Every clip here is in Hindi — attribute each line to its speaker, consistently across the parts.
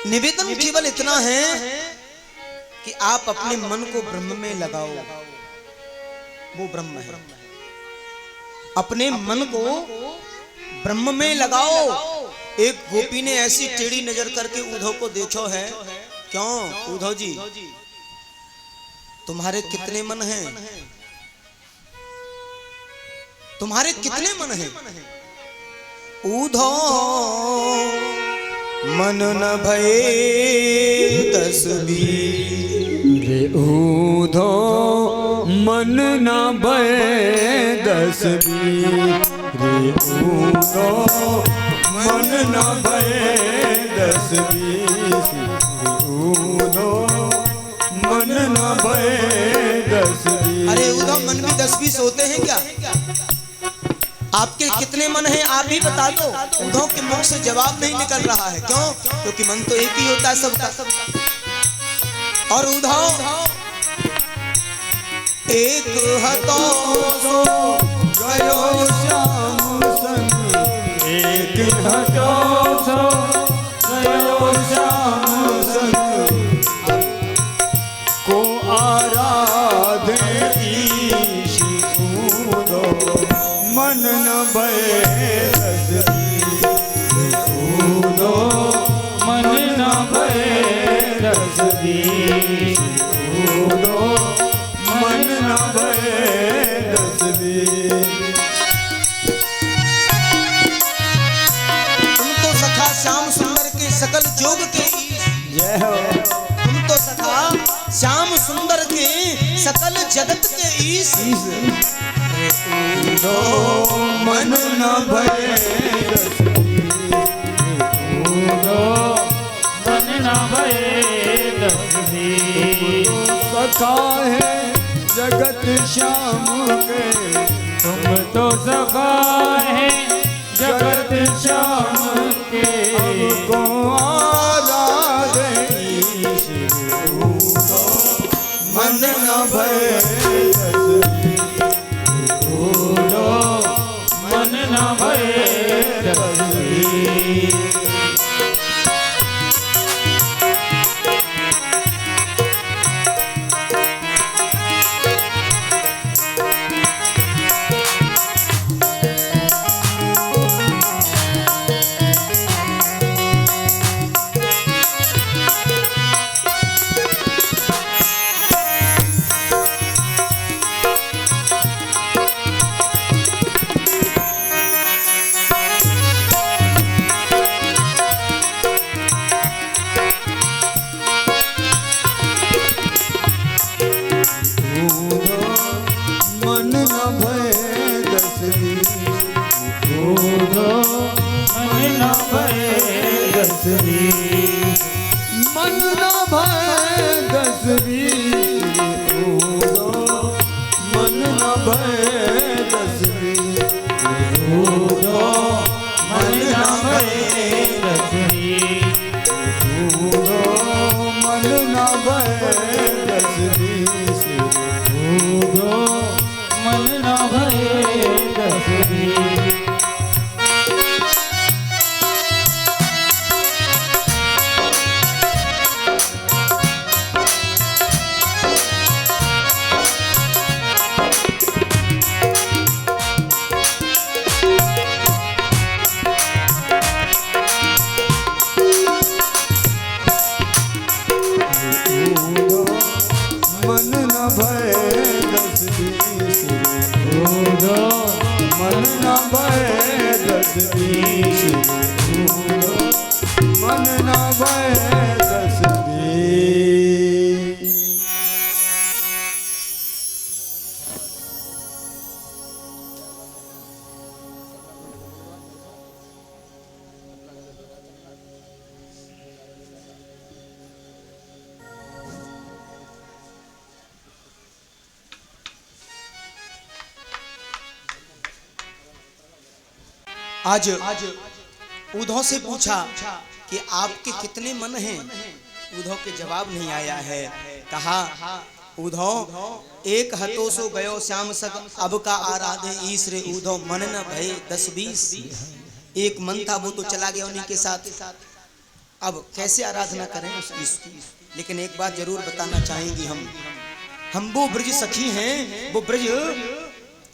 Speaker 1: निवेदन केवल इतना है कि आप अपने मन को ब्रह्म में लगाओ, वो ब्रह्म है। अपने मन को ब्रह्म में लगाओ। एक गोपी ने ऐसी टेढ़ी नजर करके उद्धव को देखो है, क्यों उद्धव जी तुम्हारे कितने मन हैं? तुम्हारे कितने मन हैं? उद्धव मन न भये 10 बीस
Speaker 2: रे उद्धव मन न भये 10 बीस रे उद्धव मन न भये 10 बीस रे उद्धव मन न भये 10 बीस।
Speaker 1: अरे उद्धव मन भी 10-20 होते हैं क्या? आपके कितने मन हैं आप ही बता दो। उद्धव के मुख से जवाब नहीं निकल रहा है, क्यों? क्योंकि मन तो एक ही होता है सबका। और उद्धव एक हतो
Speaker 2: सो गयो श्याम संग, एक हतो सो गयो श्याम संग, को आराधे ईश उद्धव मन न भये 10 बीस उद्धव मन न भये 10 बीस उद्धव मन न भये 10 बीस।
Speaker 1: तुम तो सखा श्याम सुंदर के सकल जोग के ईश।
Speaker 2: जय हो।
Speaker 1: तुम तो सखा श्याम सुंदर के सकल जगत के ईश।
Speaker 2: उद्धव मन न भये 10 बीस उद्धव मन न भये 10 बीस। सखा है जगत श्याम के, तुम तो सखा है जगत श्याम के, हमको आराधे ईश उद्धव मन न भये 10 बीस उद्धव मन न भये 10 बीस। मन न भये 10 बीस उद्धव मन न भये 10 बीस मन न भये 10 बीस उद्धव मन न भये 10 बीस उद्धव मन न भये 10 बीस उद्धव मन न भये 10 बीस उद्धव मन न भये 10 बीस। मन न भये 10 बीस उद्धव मन न भये 10 बीस उद्धव मन न भये 10 बीस।
Speaker 1: आज उद्धव से पूछा कि आपके कितने मन हैं? उद्धव के जवाब नहीं आया है। कहा उद्धव एक हतो सो गयो श्याम सग, अब का आराधे ईश रे उद्धव मन न भये 10 बीस। एक मन था वो तो चला गया उन्हीं के साथ। अब कैसे आराधना करें उसकी, लेकिन एक बात जरूर बताना चाहेंगे हम वो ब्रज सखी हैं, वो ब्रज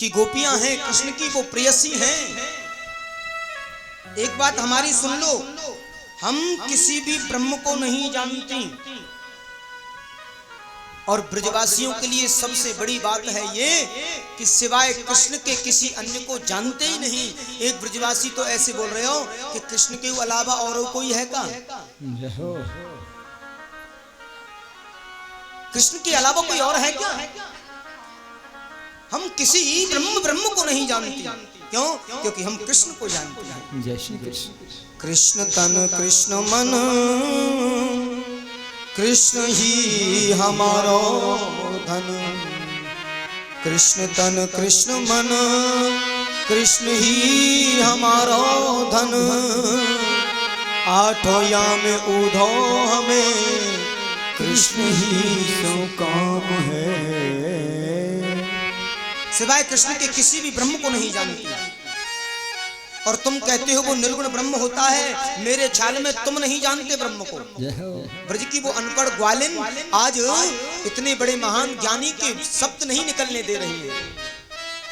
Speaker 1: की गोपियां हैं, कृष्ण की वो प्रेयसी हैं। एक बात हमारी सुन लो, हम किसी भी ब्रह्म को नहीं जानती, और ब्रजवासियों के लिए सबसे बड़ी बात है ये कि सिवाय कृष्ण के किसी अन्य को जानते ही नहीं। एक ब्रजवासी तो ऐसे बोल रहे हो कि कृष्ण के अलावा और कोई है क्या? कृष्ण के अलावा कोई और है क्या? हम किसी ब्रह्म को नहीं जानते। क्यों? क्योंकि हम कृष्ण को जानते हैं।
Speaker 2: जय श्री कृष्ण।
Speaker 1: कृष्ण तन कृष्ण मन, कृष्ण ही हमारो धन। कृष्ण तन कृष्ण मन, कृष्ण ही हमारो धन। आठों याम उधो हमें, कृष्ण ही सो काम है। सिवाय कृष्ण के किसी भी ब्रह्म को नहीं जानती, और तुम कहते हो वो निर्गुण ब्रह्म होता है। मेरे ख्याल में तुम नहीं जानते ब्रह्म को। ब्रज की वो अनपढ़ ग्वालिन आज इतने बड़े महान ज्ञानी के शब्द नहीं निकलने दे रही है।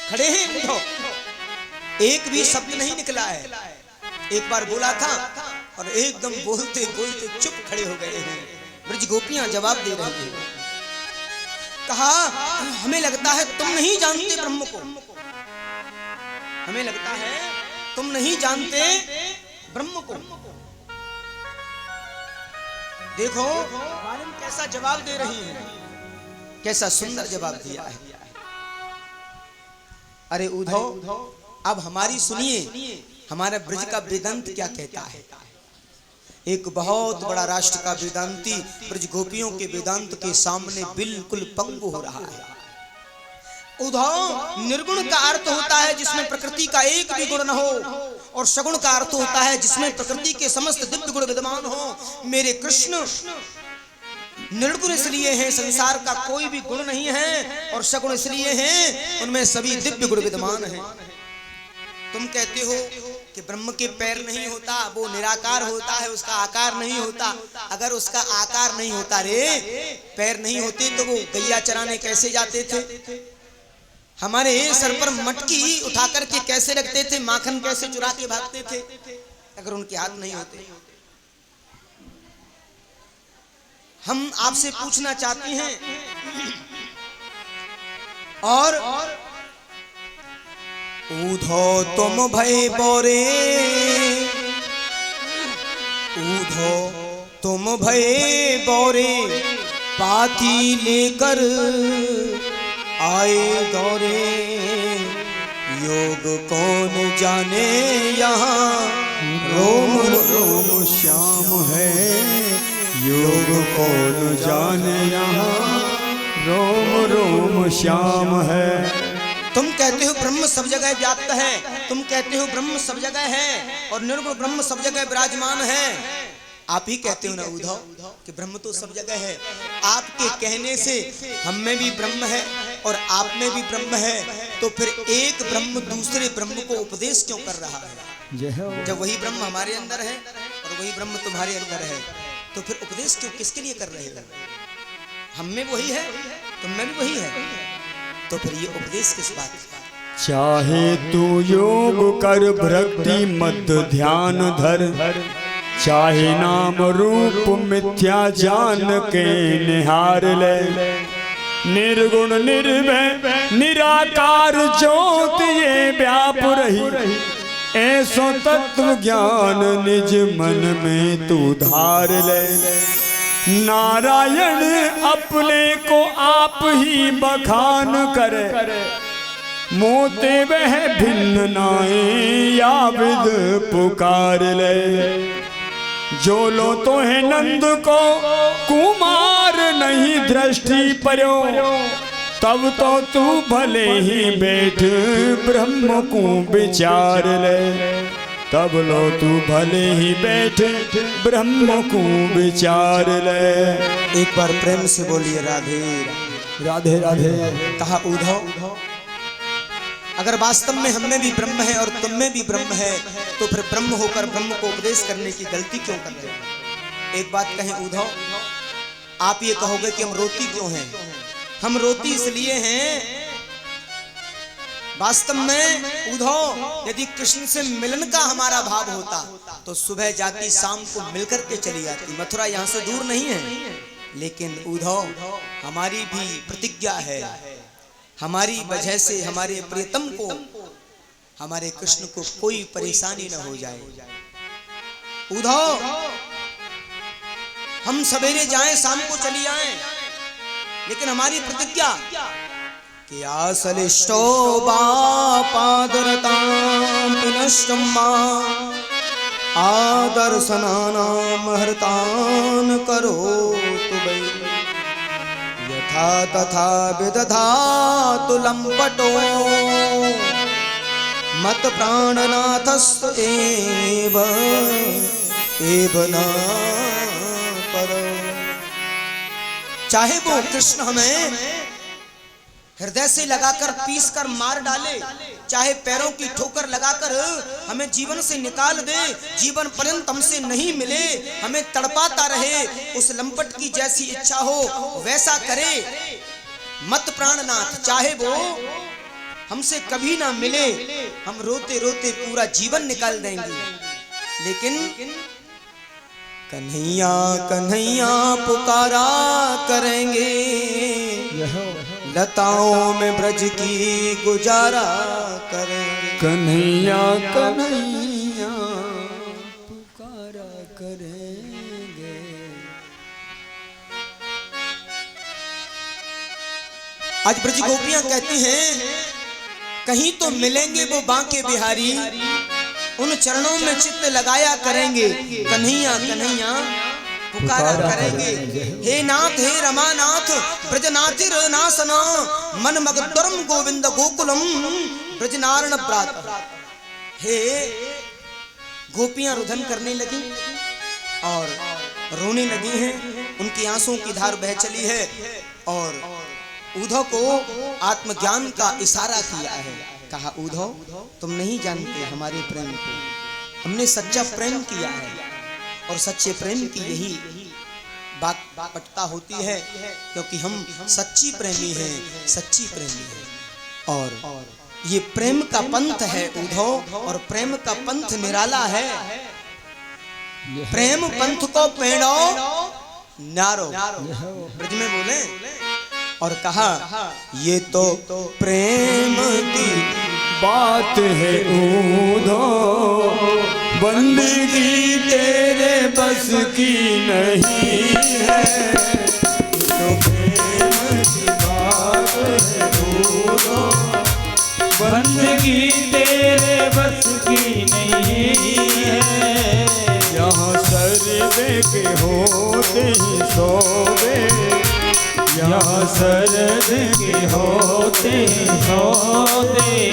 Speaker 1: खड़े हैं, उठो, एक भी शब्द नहीं निकला है। एक बार बोला था और एकदम बोलते बोलते चुप खड़े हो गए हैं। ब्रज गोपियां जवाब दे रही हैं। कहा हमें लगता है तुम नहीं जानते ब्रह्म को, हमें लगता है तुम नहीं जानते ब्रह्म को। देखो ग्वालिन कैसा जवाब दे रही है, कैसा सुंदर जवाब दिया है। अरे उद्धव, अब हमारी सुनिए, हमारा ब्रज का वेदांत क्या कहता है। एक बहुत बड़ा राष्ट्र का वेदांती ब्रज गोपियों के वेदांत के सामने बिल्कुल पंगु हो रहा है। उद्धव, निर्गुण का अर्थ होता है जिसमें प्रकृति का एक भी गुण न हो, और सगुण का अर्थ होता है जिसमें प्रकृति के समस्त दिव्य गुण विद्यमान हो। मेरे कृष्ण निर्गुण इसलिए हैं, संसार का कोई भी गुण नहीं है, और सगुण इसलिए हैं, उनमें सभी दिव्य गुण विद्यमान हैं। तुम कहते हो कि ब्रह्म के पैर नहीं होता, वो निराकार होता है, उसका आकार नहीं होता। अगर उसका आकार नहीं होता रे, पैर नहीं होते तो वो गैया चराने कैसे जाते थे? हमारे सर पर मटकी उठा करके कैसे रखते थे? माखन कैसे चुरा के भागते थे अगर उनके हाथ नहीं होते? हम आपसे पूछना चाहते हैं, और उधो तुम भय बोरे, उधो तुम भय बोरे, पाती लेकर आए गौरे। योग कौन जाने यहाँ रोम रोम श्याम है,
Speaker 2: योग कौन जाने यहाँ रोम रोम श्याम है।
Speaker 1: तुम कहते हो ब्रह्म सब जगह व्याप्त है, तुम कहते हो ब्रह्म सब जगह है, और निर्गुण ब्रह्म सब जगह विराजमान है। आप ही कहते हो ना उद्धव कि ब्रह्म तो सब जगह है। आपके कहने से हम में भी ब्रह्म है और आप में भी ब्रह्म है, तो फिर एक ब्रह्म दूसरे ब्रह्म को उपदेश क्यों कर रहा है? जब वही ब्रह्म हमारे अंदर है और वही ब्रह्म तुम्हारे अंदर है, तो फिर उपदेश क्यों, किसके लिए कर रहे हो? हम में वही है, तुम में भी वही है, तो फिर ये उपदेश किस बात का?
Speaker 2: चाहे तू योग कर भक्ति मत ध्यान धर, चाहे नाम रूप मिथ्या जान के निहार ले। निर्गुण निर्भय निराकार ज्योत ये व्याप रही, ऐसो तत्व ज्ञान निज मन में तू धार ले। नारायण अपने को आप ही बखान करे, मोते वह भिन्न नाए या विद पुकार ले। जो लो तो है नंद को कुमार नहीं दृष्टि पर्यो, तब तो तू भले ही बैठ ब्रह्म को विचार ले। तब लो तू भले ही बैठ ब्रह्म को विचार ले।
Speaker 1: एक बार प्रेम से बोलिए राधे
Speaker 2: राधे राधे।
Speaker 1: कहा उद्धव, अगर वास्तव में हम में भी ब्रह्म है और तुम में भी ब्रह्म है, तो फिर ब्रह्म होकर ब्रह्म को उपदेश करने की गलती क्यों कर रहे हो? एक बात कहें उद्धव, आप ये कहोगे कि हम रोती क्यों हैं? हम रोती इसलिए हैं, वास्तव में उद्धव यदि कृष्ण से मिलन का हमारा भाव होता तो सुबह जाती शाम को मिलकर के चली जाती। मथुरा यहाँ से दूर नहीं है, लेकिन उद्धव हमारी भी प्रतिज्ञा है, हमारी वजह से हमारे प्रियतम को, हमारे कृष्ण को कोई परेशानी न हो जाए। उद्धव हम सवेरे जाएं शाम को चली आएं, लेकिन हमारी प्रतिज्ञा कि आसलिष्टो बापादरतां पुनश्चम्मा आदर्शनानां हर्तान् करोतु वै यथा तथा विदधातु लम्पटो मत प्राणनाथस्त एव न परो। चाहे वो कृष्ण हमें हृदय से लगाकर पीस कर मार डाले, चाहे पैरों की ठोकर लगाकर हमें जीवन से निकाल दे, जीवन पर्यंत हमसे नहीं मिले, हमें तड़पाता रहे, उस लंपट की जैसी इच्छा हो वैसा करे। मत प्राणनाथ, चाहे वो हमसे कभी ना मिले, हम रोते रोते पूरा जीवन निकाल देंगे, लेकिन कन्हैया कन्हैया पुकारा करेंगे, लताओं में ब्रज की गुजारा करेंगे।
Speaker 2: कन्हैया कन्हैया पुकारा करेंगे।
Speaker 1: आज ब्रज गोपियां कहती हैं कहीं तो मिलेंगे वो बांके बिहारी, उन चरणों में चित्त लगाया करेंगे, कन्हैया कन्हैया पुकारा करेंगे। हे नाथ हे रमानाथ ब्रजनाथिर नासना मन मगधर्म गोविंद गोकुलम ब्रजनारण ब्रात। हे गोपियां रुदन करने लगी और रोने लगी हैं, उनकी आंसुओं की धार बह चली है और उद्धव को आत्मज्ञान का इशारा किया है। कहा उद्धव तुम नहीं जानते हमारे प्रेम को, हमने सच्चा प्रेम किया है और सच्चे प्रेम की यही बात होती है, क्योंकि हम सच्ची प्रेमी हैं, सच्ची प्रेमी हैं। और ये प्रेम का पंथ है उद्धव, और प्रेम का पंथ निराला है। प्रेम पंथ को पेड़ो नारो, ब्रज में बोले और कहा ये तो प्रेम की
Speaker 2: बात है उद्धव, बंदगी तेरे बस की नहीं है। तो प्रेम की बात है उद्धव, बंदगी तेरे बस की नहीं है। यहाँ सर्दे के होते ही सोवे, यहाँ सरद के होते होते,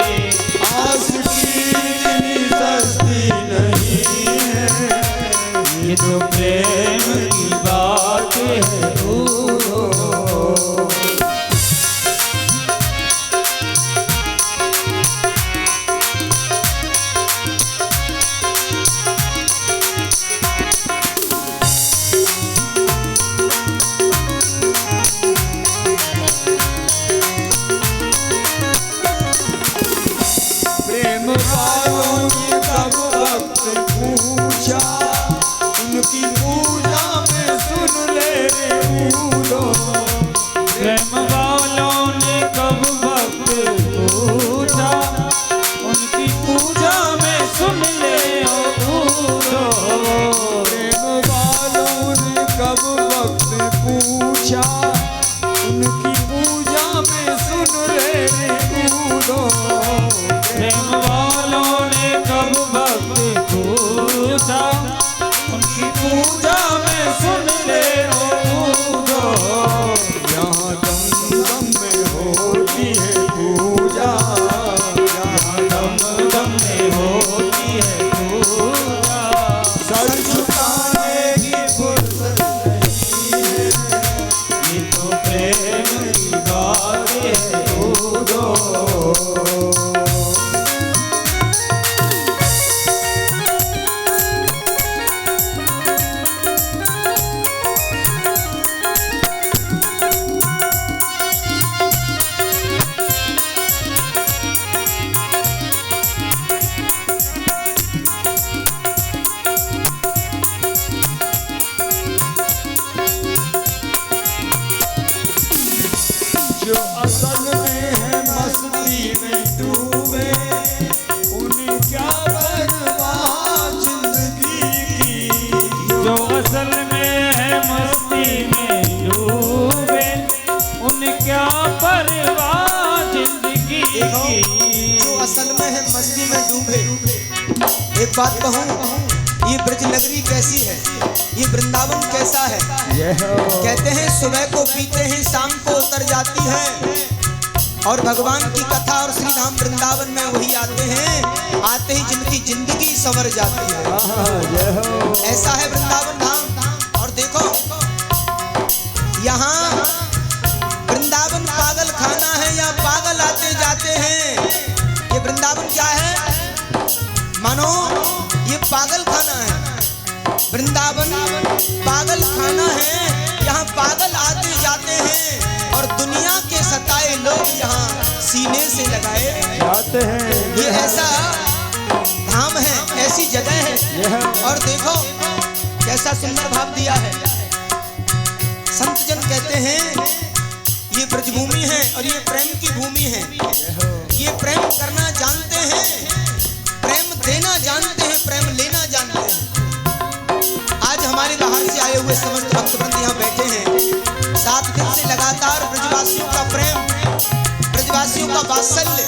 Speaker 2: आस की इतनी सस्ती नहीं है। ये तो प्रेम की बात है
Speaker 1: एक बात कहूँ, ये ब्रज नगरी कैसी है, ये वृंदावन कैसा है। कहते हैं सुबह को पीते हैं शाम को उतर जाती है, और भगवान की कथा और श्री धाम वृंदावन में वही आते हैं, आते ही जिनकी जिंदगी संवर जाती है। ऐसा है वृंदावन धाम। और देखो यहाँ वृंदावन पागल खाना है, या पागल आते जाते हैं। ये वृंदावन क्या है, मानो ये पागल खाना है। वृंदावन पागल खाना है, यहाँ पागल आते जाते हैं, और दुनिया के सताए लोग यहाँ सीने से लगाए
Speaker 2: जाते हैं।
Speaker 1: ये ऐसा धाम है, ऐसी जगह है। और देखो कैसा सुंदर भाव दिया है। संत जन कहते हैं ये ब्रजभूमि है और ये प्रेम की भूमि है। ये प्रेम करना जानते हैं, प्रेम देना जानते हैं, प्रेम लेना जानते हैं। आज हमारे बाहर से आए हुए समस्त भक्तवृंद यहाँ बैठे हैं। 7 दिन से लगातार ब्रजवासियों का प्रेम, ब्रजवासियों का वात्सल्य,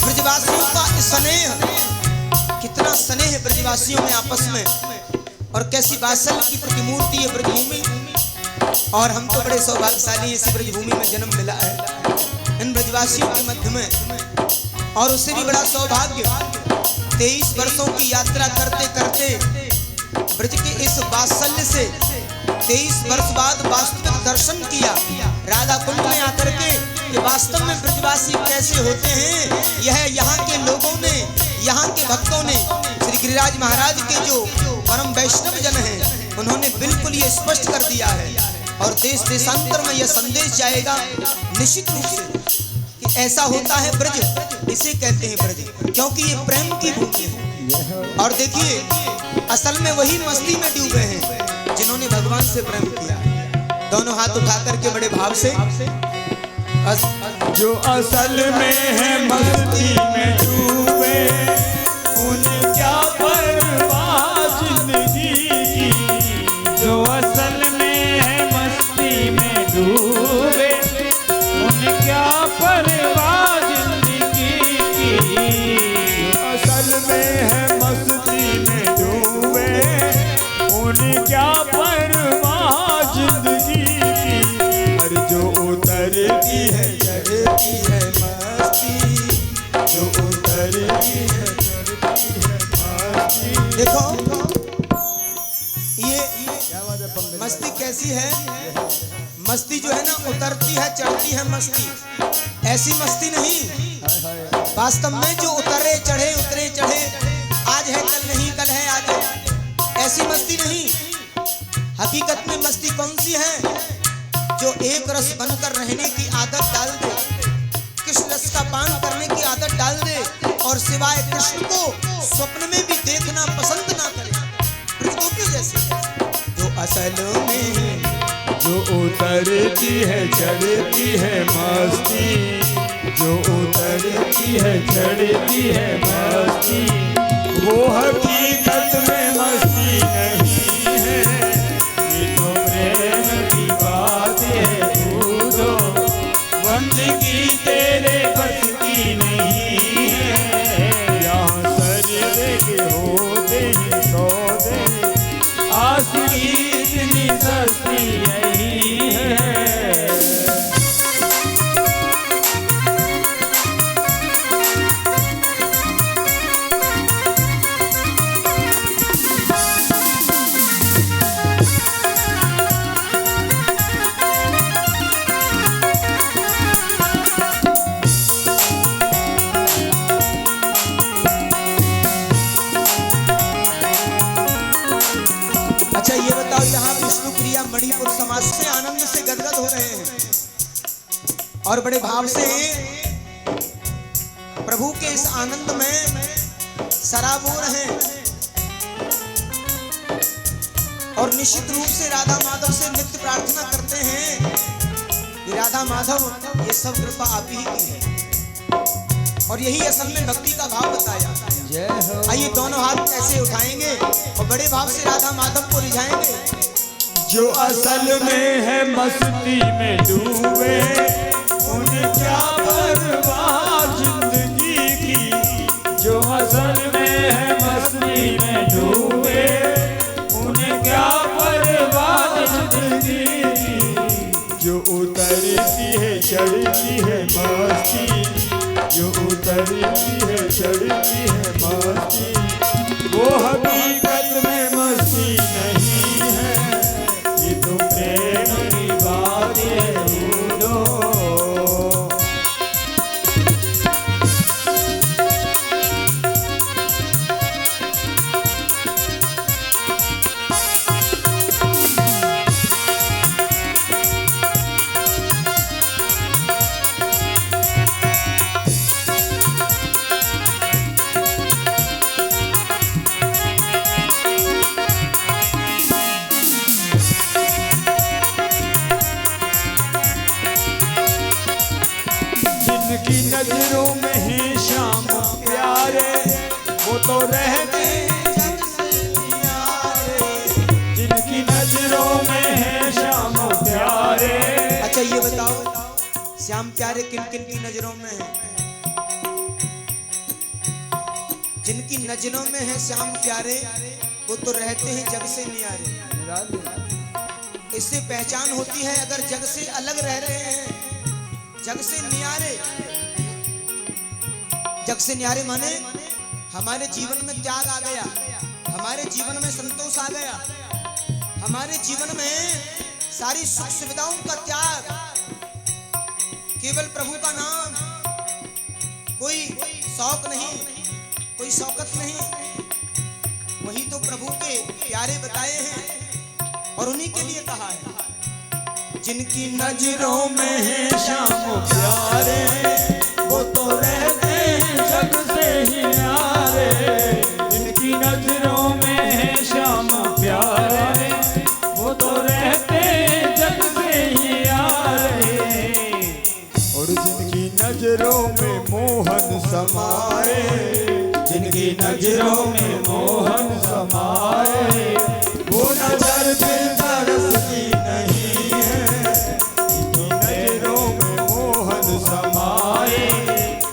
Speaker 1: ब्रजवासियों का स्नेह, कितना स्नेह है ब्रजवासियों में आपस में, और कैसी वात्सल्य की प्रतिमूर्ति है ब्रजभूमि। और हम तो बड़े सौभाग्यशाली इसी ब्रजभूमि में जन्म मिला है, इन ब्रजवासियों के मध्य में। और उससे भी बड़ा सौभाग्य, 23 वर्षों की यात्रा करते करते ब्रज के इस वात्सल्य से 23 वर्ष बाद वास्तविक दर्शन किया राधा कुंड में आकर के। ये वास्तव में ब्रजवासी कैसे होते हैं, यह यहाँ के लोगों ने, यहाँ के भक्तों ने, श्री गिरिराज महाराज के जो परम वैष्णव जन हैं, उन्होंने बिल्कुल ये स्पष्ट कर दिया है। और देश देशांतर में यह संदेश जाएगा निश्चित रूप से कि ऐसा होता है ब्रज, इसे कहते हैं ब्रज, क्योंकि ये प्रेम की भूमि है। और देखिए असल में वही मस्ती में डूबे हैं जिन्होंने भगवान से प्रेम किया। दोनों हाथ उठा करके बड़े भाव से,
Speaker 2: जो असल में है मस्ती में डूबे, उन्हें क्या परवाह जिंदगी की। जो असल में है मस्ती में डूबे, उन्हें क्या परवाह जिंदगी की। असल में है मस्ती में डूबे, उन्हें क्या परवाह जिंदगी की। और जो उतरती है चढ़ती है मस्ती, जो उतरती है चढ़ती है मस्ती।
Speaker 1: देखो ये मस्ती कैसी है, मस्ती जो है ना उतरती है चढ़ती है मस्ती, ऐसी मस्ती नहीं। वास्तव में जो उतरे चढ़े, उतरे चढ़े, आज है कल नहीं, कल है आज है, ऐसी मस्ती नहीं। हकीकत में मस्ती कौन सी है, जो एक रस बनकर रहने की आदत डाल दे, कृष्ण रस का पान करने की आदत डाल दे, और सिवाय कृष्ण को स्वप्न में भी देखना पसंद ना करे, ब्रजगोपी जैसे। जो असल में
Speaker 2: जो उतरती है चढ़ती है मस्ती, जो उतरती है चढ़ती है मस्ती, वो हकीकत में मस्ती नहीं है। ये तो प्रेम की बात है, कूदो बंदगी तेरे बस की नहीं है। यहाँ सजदे के होते हैं सौदे, आशिकी इतनी सस्ती नहीं है।
Speaker 1: अच्छा ये बताओ, यहाँ विष्णु प्रिया मणिपुर समाज से आनंद से गदगद हो रहे हैं और बड़े भाव से प्रभु के इस आनंद में सराबोर हैं, और निश्चित रूप से राधा माधव से नित्य प्रार्थना करते हैं कि राधा माधव ये सब कृपा आप ही की है। और यही असल में भक्ति का भाव बताया। आइए दोनों हाथ ऐसे उठाएंगे और बड़े भाव से राधा माधव को रिझाएंगे।
Speaker 2: जो असल में है मस्ती में डूबे, उन्हें क्या परवाह जिंदगी की। जो असल में है मस्ती तो रहते जग से न्यारे, जिनकी नजरों में है श्याम प्यारे।
Speaker 1: अच्छा ये बताओ, श्याम प्यारे किन किन की नजरों में है? जिनकी नजरों में है श्याम प्यारे, वो तो रहते हैं जग से न्यारे। इससे पहचान होती है अगर जग से अलग रह रहे हैं, जग से न्यारे। जग से न्यारे माने हमारे जीवन में त्याग आ गया, हमारे जीवन में संतोष आ गया, हमारे जीवन में सारी सुख सुविधाओं का त्याग, केवल प्रभु का नाम, कोई शौक नहीं, कोई शौकत नहीं, वही तो प्रभु के प्यारे बताए हैं और उन्हीं के लिए कहा है।
Speaker 2: जिनकी नजरों में है श्याम प्यारे, वो तो रहते हैं जग से ही न्यारे। जिनकी नजरों में है श्याम प्यारे, वो तो रहते हैं जग से ही न्यारे। और जिनकी नजरों में मोहन समाए, जिनकी नजरों में मोहन समाए, वो नजर फिर तरसती नहीं है। जिनकी नजरों में मोहन समाए,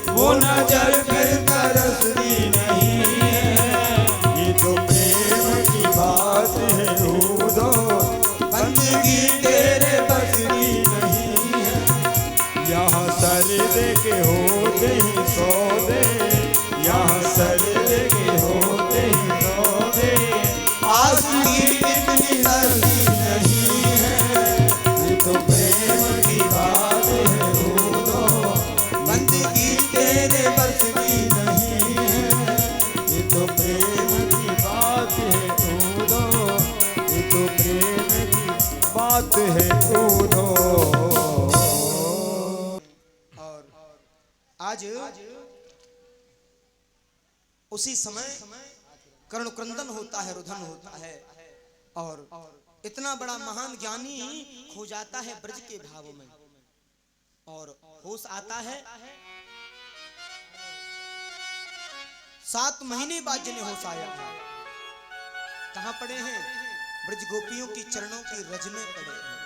Speaker 2: वो नजर फिर तरसती नहीं है। ये तो प्रेम की बात है उदो, बंदगी तेरे बस की नहीं है। यहाँ सरदे के होते ही सौदे, यहाँ सरदे के होते ही सौदे, आसमां इतनी सर्दी नहीं है। ये तो प्रेम की बात है उदो, बंदगी तेरे बस की नहीं है। ये तो प्रेम की बात है उदो, ये तो प्रेम की बात है उदो।
Speaker 1: और आज उसी समय कर्णक्रंदन होता है, रुदन होता है, और इतना बड़ा महान ज्ञानी खो जाता है ब्रज के भाव में, और होश आता है 7 महीने बाद जिन्हें होश आया। कहां पड़े हैं? ब्रज गोपियों की चरणों की रज में पड़े हैं।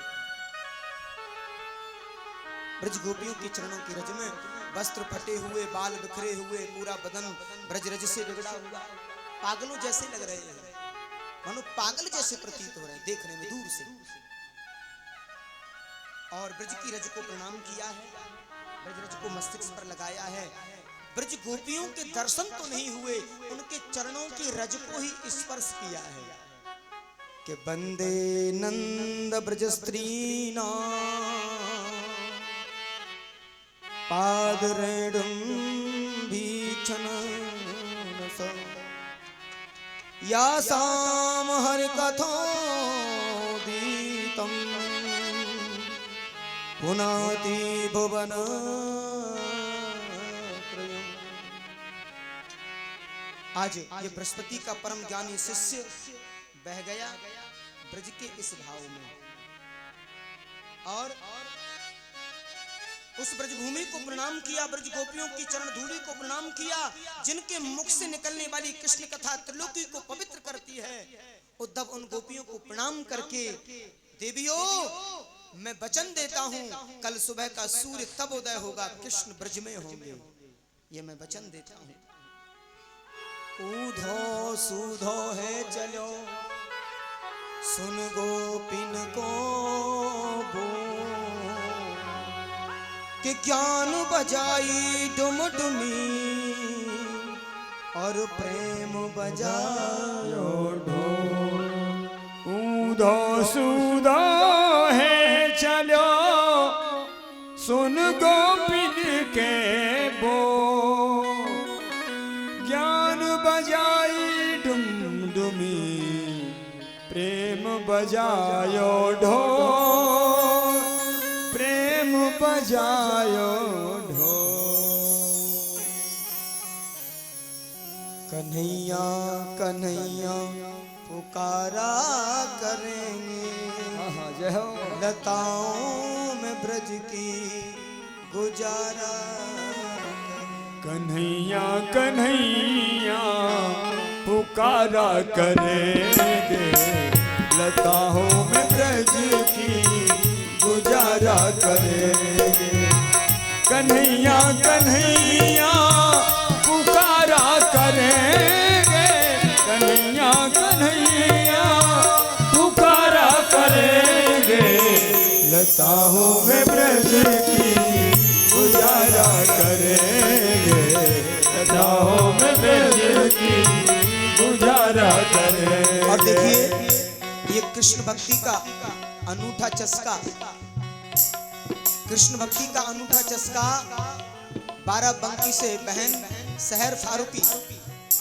Speaker 1: ब्रज गोपियों की चरणों की रज में, वस्त्र फटे हुए, बाल बिखरे हुए, पूरा बदन ब्रज रज से बिगड़ा हुआ, पागलों जैसे लग रहे हैं, मानो पागल जैसे प्रतीत हो रहे हैं देखने में दूर से। और ब्रज की रज को प्रणाम किया है, ब्रज रज को मस्तक पर लगाया है। ब्रज गोपियों के दर्शन तो नहीं हुए, उनके चरणों की रज को ही स्पर्श किया है कि बंदे नंद ब्रज स्त्रीना पाद रेणुम भीक्षण या साम हरि कथोदीतम पुनाति भुवन त्रयम्। आज ये बृहस्पति का परम ज्ञानी शिष्य बह गया ब्रज के इस भाव में, और उस ब्रजभूमि को प्रणाम किया, ब्रज गोपियों की चरण धूलि को प्रणाम किया, जिनके मुख से निकलने वाली कृष्ण कथा त्रिलोकी को पवित्र करती है। उद्धव उन गोपियों को प्रणाम करके, देवियों मैं वचन देता हूं, कल सुबह का सूर्य तब उदय होगा, कृष्ण ब्रज में होंगे, ये मैं वचन देता हूं। ऊधो सूधो है चलो, सुन गोपिन को कि ज्ञान बजाई डुमडुमी और प्रेम बजायो ढोल।
Speaker 2: ऊधो सूधो है चलो, सुन गोपिन के बोल, ज्ञान बजाई डुमडुमी प्रेम बजायो ढोल, प्रेम बजायो ढोल।
Speaker 1: कन्हैया कन्हैया पुकारा करेंगे,
Speaker 2: जय हो।
Speaker 1: लताओं में ब्रज की गुजारा।
Speaker 2: कन्हैया कन्हैया पुकारा करेंगे, लताओं में ब्रज की गुजारा करेंगे। कन्हैया कन्हैया पुकारा करेंगे, कन्हैया कन्हैया पुकारा करेंगे, लताओं में ब्रज की गुजारा करेंगे, लताओं में ब्रज की गुजारा करेंगे।
Speaker 1: और देखिए ये कृष्ण भक्ति का अनूठा चस्का, कृष्ण भक्ति का अनूठा चस्का बाराबंकी से बहन सहर फारूकी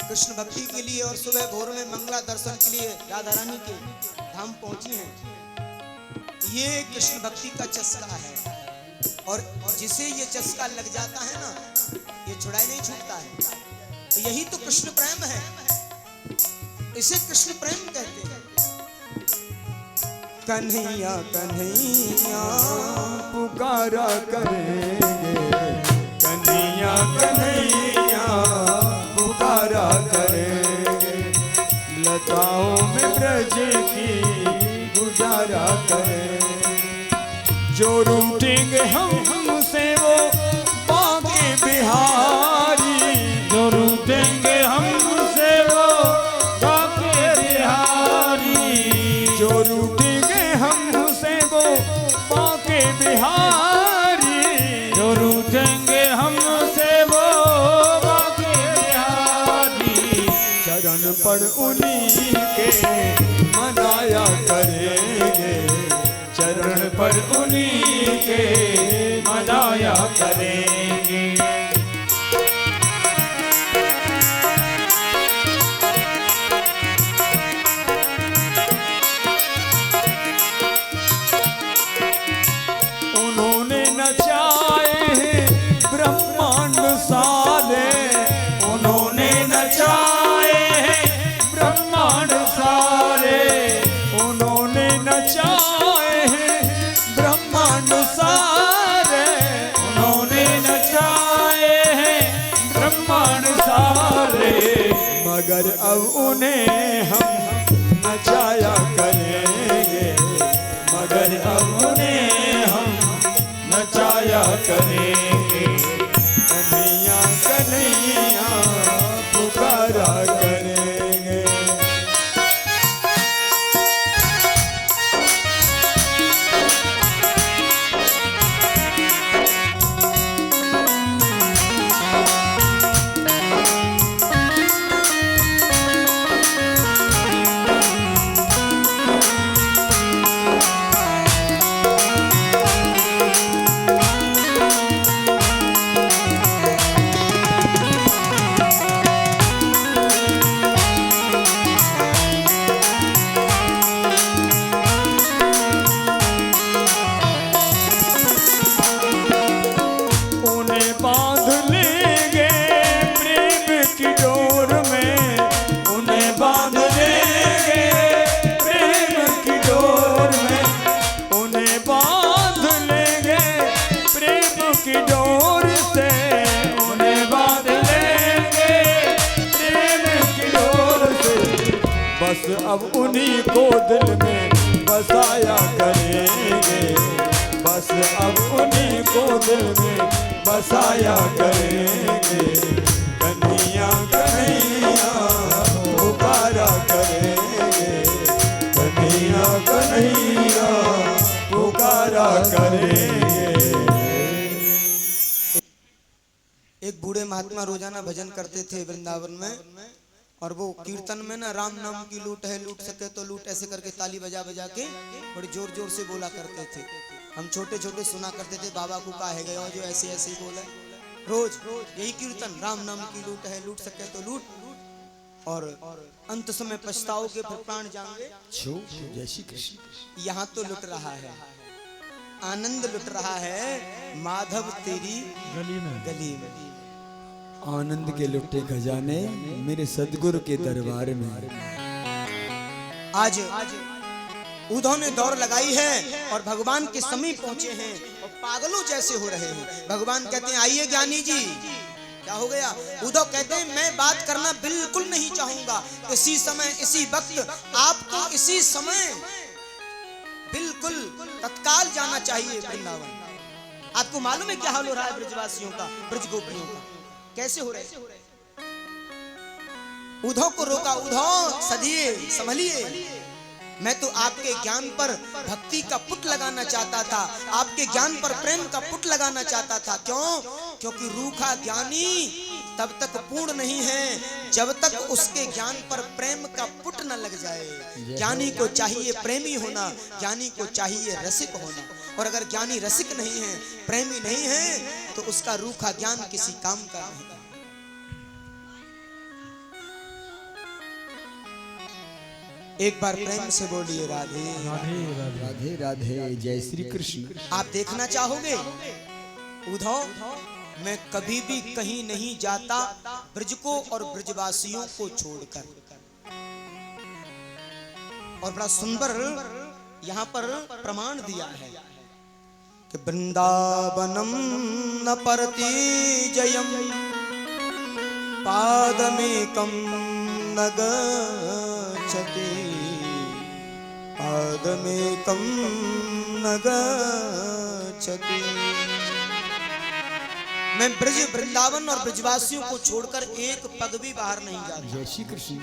Speaker 1: कृष्ण भक्ति के लिए और सुबह भोर में मंगला दर्शन के लिए राधा रानी के धाम पहुंची हैं। ये कृष्ण भक्ति का चस्का है, और जिसे ये चस्का लग जाता है ना, ये छुड़ाई नहीं छूटता है। तो यही तो कृष्ण प्रेम है, इसे कृष्ण प्रेम कहते हैं। कन्हैया कन्हैया
Speaker 2: पुकारा करेंगे, कन्हैया कन्हैया पुकारा करेंगे, लताओं में ब्रज की गुजारा करेंगे। जो रूठेंगे हमसे वो बांके बिहारी, जो रूठेंगे हमसे वो बांके बिहारी, जो रूठेंगे हमसे वो बांके बिहारी, जो रूठेंगे हमसे वो बांके बिहारी, चरण पर उन्हीं के मनाया करेंगे, चरण पर उन्हीं के मनाया करेंगे। उन्होंने नचाए हैं ब्रह्मांड सारे, उन्होंने नचाए हैं ब्रह्मांड सारे, उन्होंने नचाए हैं ब्रह्मांड सारे, उन्होंने नचाए हैं ब्रह्मांड सारे, मगर अब उन्हें हम नचाया करेंगे, मगर अब उन्हें हम नचाया करेंगे। कन्हैया कन्हैया पुकारा करेंगे। बस अब उन्हीं को दिल में बसाया करेंगे, बस अब उन्हीं को दिल में बसाया करेंगे। कन्हैया कन्हैया पुकारा करेंगे, कन्हैया कन्हैया पुकारा करेंगे।
Speaker 1: एक बूढ़े महात्मा रोजाना भजन करते थे वृंदावन में, और वो कीर्तन में ना राम नाम की लूट है, लूट सके तो लूट, ऐसे करके ताली बजा बजा के बड़े जोर जोर से बोला करते थे। हम छोटे छोटे सुना करते थे, बाबा को काहे गए हो जो ऐसे ऐसे ही बोला। रोज यही कीर्तन, राम नाम की लूट है, लूट सके तो लूट, और अंत समय पछताओगे फिर प्राण जाओगे।
Speaker 2: जय श्री कृष्ण।
Speaker 1: यहाँ तो लुट रहा है, आनंद लुट रहा है माधव तेरी गली में।
Speaker 2: आनंद के लुटे खजाने मेरे सदगुरु के दरबार में।
Speaker 1: आज उधों ने दौड़ लगाई है और भगवान के समीप पहुंचे हैं और पागलों जैसे हो रहे हैं। भगवान कहते हैं आइए ज्ञानी जी, क्या हो गया? उद्धव कहते हैं मैं बात करना बिल्कुल नहीं चाहूंगा, इसी समय इसी वक्त आपको इसी समय बिल्कुल तत्काल जाना चाहिए वृंदावन। आपको मालूम है क्या हाल हो रहा है ब्रजवासियों का, ब्रज गोपियों का कैसे हो रहे? उद्धव को रोका, उद्धव सधिए संभलिए, मैं तो आपके ज्ञान पर भक्ति का पुट लगाना चाहता था, आपके ज्ञान पर प्रेम का पुट लगाना चाहता था। क्यों? क्योंकि रूखा ज्ञानी तब तक पूर्ण नहीं है जब तक उसके ज्ञान पर प्रेम का पुट न लग जाए। ज्ञानी को चाहिए प्रेमी होना, ज्ञानी को चाहिए रसिक होना, और अगर ज्ञानी रसिक नहीं है, प्रेमी नहीं है, तो उसका रूखा ज्ञान किसी काम का नहीं। एक बार प्रेम से बोलिए राधे
Speaker 2: राधे राधे राधे, जय श्री कृष्ण।
Speaker 1: आप देखना चाहोगे उद्धव, मैं कभी भी कहीं नहीं जाता ब्रज को और ब्रजवासियों को छोड़कर। और बड़ा सुंदर यहाँ पर प्रमाण दिया है कि वृंदावनम न परति जयम पादमेकम न गच्छति, पादमेकम न गच्छति। मैं ब्रज वृंदावन और ब्रजवासियों को छोड़कर एक पग भी बाहर नहीं जाता।
Speaker 2: जय श्री कृष्ण।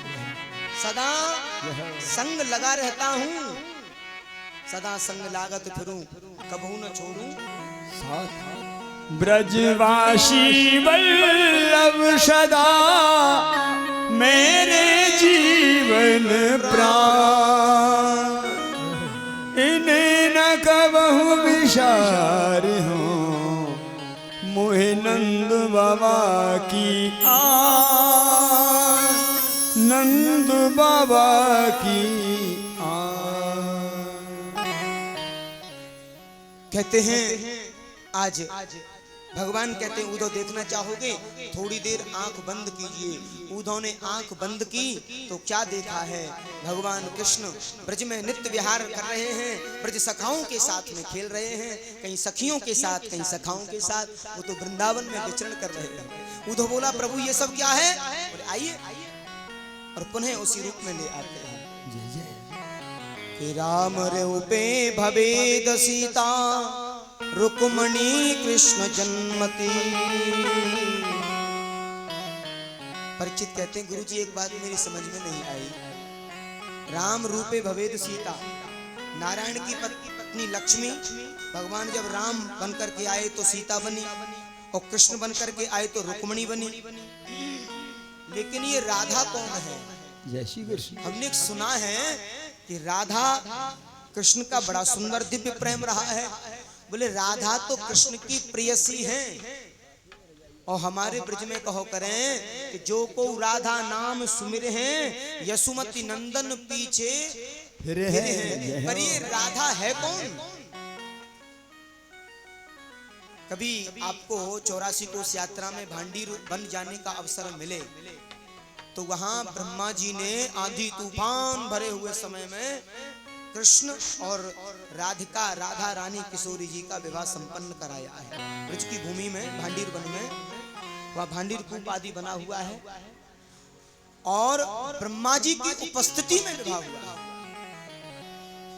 Speaker 1: सदा संग लगा रहता हूँ, सदा संग लागत फिरूं, कबहू न छोड़ूं
Speaker 2: साथ। ब्रजवासी वल्लभ सदा मेरे जीवन प्राण, इन्हें न कबहू विचार हो, मोहे नंद बाबा की आन, नंद बाबा की आन।
Speaker 1: कहते हैं आज भगवान कहते हैं उद्धव देखना चाहोगे, थोड़ी देर आंख बंद कीजिए। उद्धव ने आंख बंद की तो क्या देखा है? भगवान कृष्ण ब्रज में नित्य विहार कर रहे हैं, ब्रज सखाओं के साथ में खेल रहे हैं, कहीं सखियों के साथ, कहीं सखाओं के साथ, वो तो वृंदावन में विचरण कर रहे हैं। उद्धव बोला प्रभु ये सब क्या है? बोले आइए, और पुनः उसी रूप में ले आते हैं।
Speaker 2: जय जय।
Speaker 1: कि राम रूपे भवेद सीता रुक्मणी कृष्ण जन्मति। परीक्षित कहते हैं गुरुजी एक बात मेरी समझ में नहीं आई, राम रूपे भवेद सीता, नारायण की पत्नी लक्ष्मी, भगवान जब राम बनकर के आए तो सीता बनी, और कृष्ण बनकर के आए तो रुक्मणी बनी, लेकिन ये राधा कौन है?
Speaker 2: जय श्री कृष्ण।
Speaker 1: हमने सुना है कि राधा कृष्ण का बड़ा सुंदर दिव्य प्रेम रहा है। बोले राधा तो कृष्ण की प्रेयसी हैं, और हमारे ब्रज में कहो करें कि जो को राधा नाम सुमिर हैं, यशुमती नंदन पीछे फिरे हैं। पर ये राधा है कौन? कभी आपको 84 कोस यात्रा में भांडीर बन जाने का अवसर मिले तो वहां ब्रह्मा जी ने आंधी तूफान भरे हुए समय में कृष्ण और राधिका, राधा रानी किशोरी जी का विवाह संपन्न कराया है। ब्रज की भूमि में भांडीर वन में वह भांडीर कूप आदि बना हुआ है, और ब्रह्मा जी की उपस्थिति में विवाह हुआ है।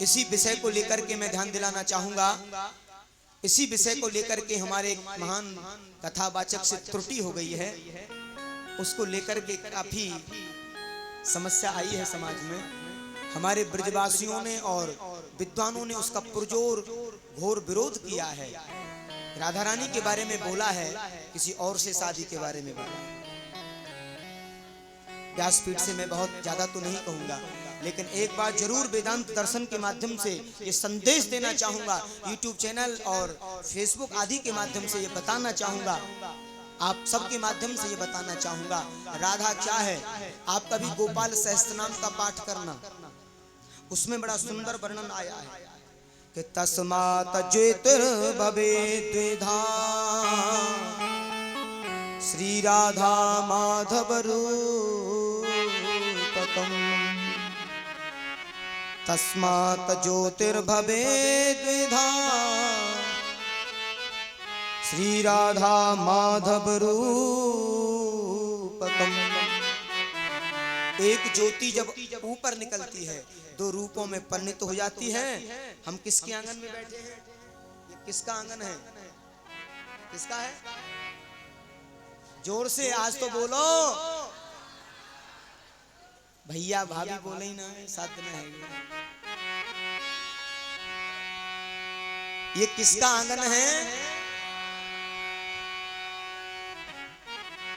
Speaker 1: इसी विषय को लेकर के मैं ध्यान दिलाना चाहूंगा, इसी विषय को लेकर के हमारे एक महान कथावाचक से त्रुटि हो गई है, उसको लेकर के काफी समस्या आई है समाज में। हमारे ब्रजवासियों ने और विद्वानों ने उसका पुरजोर घोर विरोध किया है। राधा रानी के बारे में बोला है, किसी और से शादी के बारे में बोला है। व्यासपीठ से मैं बहुत ज्यादा तो नहीं कहूंगा, लेकिन एक बार जरूर वेदांत दर्शन के माध्यम से ये संदेश देना चाहूंगा, यूट्यूब चैनल और फेसबुक आदि के माध्यम से ये बताना चाहूंगा, आप सबके माध्यम से ये बताना चाहूंगा, राधा क्या है। आप कभी गोपाल सहस्त्रनाम का पाठ करना, उसमें बड़ा सुंदर वर्णन आया है कि तस्मात् ज्योतिर्भवे द्विधा श्री राधा माधव रूपकम्, तस्मात् ज्योतिर्भवे द्विधा श्री राधा माधव रूपकम। एक ज्योति जब ऊपर निकलती है दो रूपों में परिणित हो जाती है। हम किसके आंगन में बैठे हैं? ये किसका आंगन है? किसका है? जोर से आज तो बोलो। भैया भाभी बोले ही ना, साथ में है। ये किसका आंगन है?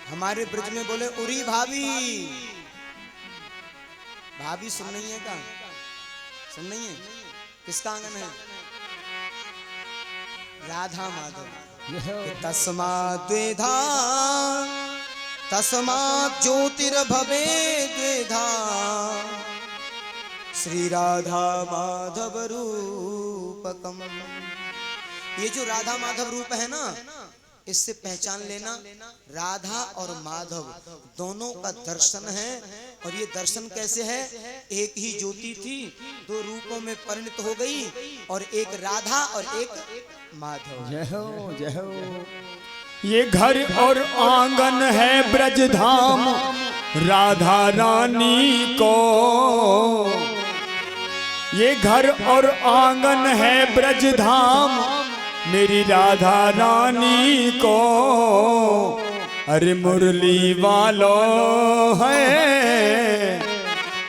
Speaker 1: हमारे ब्रज में बोले उरी भाभी। भाभी सुन नहीं है क्या? सुन नहीं है? किसका आंगन है? राधा माधव। तस्मात् द्वेधा तस्मात् ज्योतिर्भवे द्वेधा श्री राधा माधव रूपकम। ये जो राधा माधव रूप है ना, इससे पहचान लेना राधा और माधव दोनों का दर्शन है। और ये दर्शन कैसे है? एक ही ज्योति थी, दो रूपों में परिणत हो गई, और एक राधा और एक माधव।
Speaker 2: जय हो जय हो। ये घर और आंगन है ब्रजधाम राधा रानी को। ये घर और आंगन है ब्रजधाम मेरी राधा रानी को। अरे मुरली वालों है,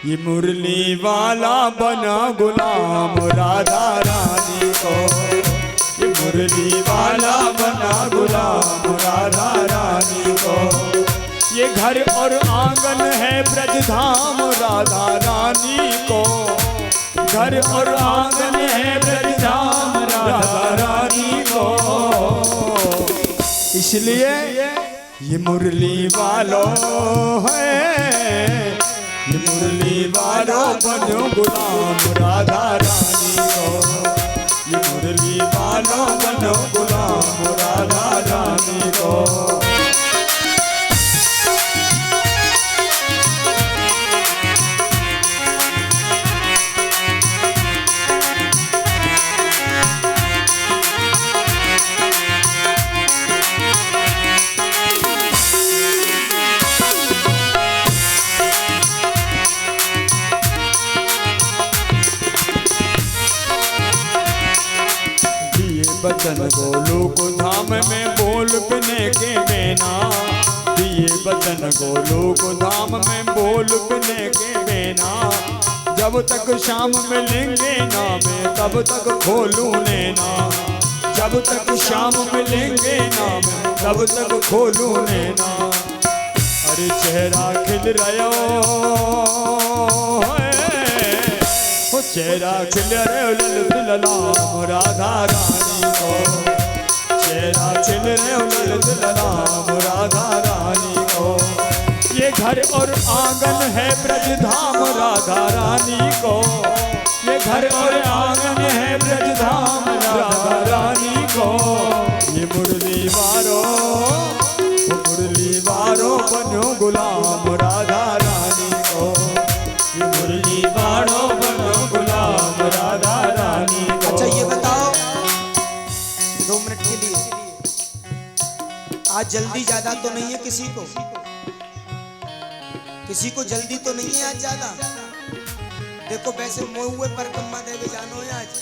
Speaker 2: ये मुरली वाला बना गुलाम राधा रानी को। ये मुरली वाला बना गुलाम राधा रानी को। ये घर और आंगन है ब्रजधाम राधा रानी को। घर और आंगन है ब्रजधाम राधा रानी को। इसलिए ये मुरली वालों है, ये मुरली वालों बनो गुलाम राधा रानी को। ये मुरली वालों बनो गुलाम राधा रानी को। बचन गोलोक धाम में बोल बिने के बेना। दिए बचन गोलोक धाम में बोल बिने के बेना। जब तक शाम मिलेंगे ना मैं तब तक खोलूं नैना। जब तक शाम मिलेंगे ना मैं तब तक खोलूं नैना। अरे चेहरा खिल रहा है, वो चेहरा खिल रहे ललित ललाम राधा रानी को। चेहरा खिल रहे ललित ललाम राधा रानी को। ये घर और आंगन है ब्रजधाम राधा रानी को। ये घर और आंगन है ब्रजधाम राधा रानी को। ये मुरली वारो बनो गुलाम राधा रानी को। ये मुरली वारो बनो गुलाम राधा रानी को।
Speaker 1: अच्छा ये बताओ 2 मिनट के लिए, आज जल्दी ज्यादा तो नहीं है किसी को? किसी को जल्दी तो नहीं है आज ज्यादा? देखो वैसे मोह हुए परिक्रमा देवे जानो है, आज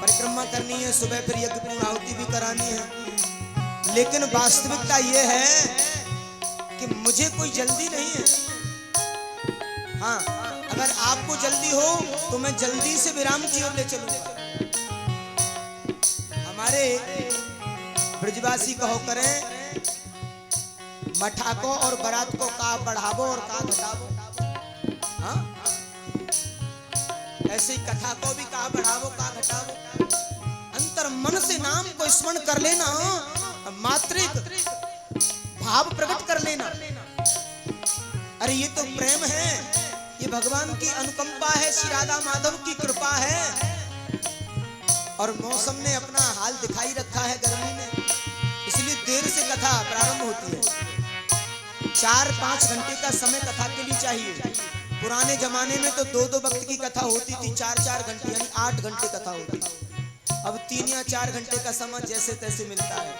Speaker 1: परिक्रमा करनी है, सुबह फिर यज्ञ पूर्णाहुति भी करानी है। लेकिन वास्तविकता ये है कि मुझे कोई जल्दी नहीं है। हाँ, अगर आपको जल्दी हो तो मैं जल्दी से विराम की ओर ले चलूंगा। हमारे ब्रजवासी कहो करें, मठा को और बारात को का बढ़ावो और का घटावो। हाँ, ऐसे ही कथा को भी का बढ़ावो का घटावो। अंतर मन से नाम को स्मरण कर लेना, मात्रिक भाव प्रकट कर लेना। अरे ये तो प्रेम है, ये भगवान की अनुकंपा है, श्री राधा माधव की कृपा है। और मौसम ने अपना हाल दिखाई रखा है गर्मी में, इसलिए देर से कथा प्रारंभ होती है। 4-5 घंटे का समय कथा के लिए चाहिए। पुराने जमाने में तो 2-2 वक्त की कथा होती थी, 4-4 घंटे यानी 8 घंटे कथा होती थी। अब 3 या 4 घंटे का समय जैसे तैसे मिलता है।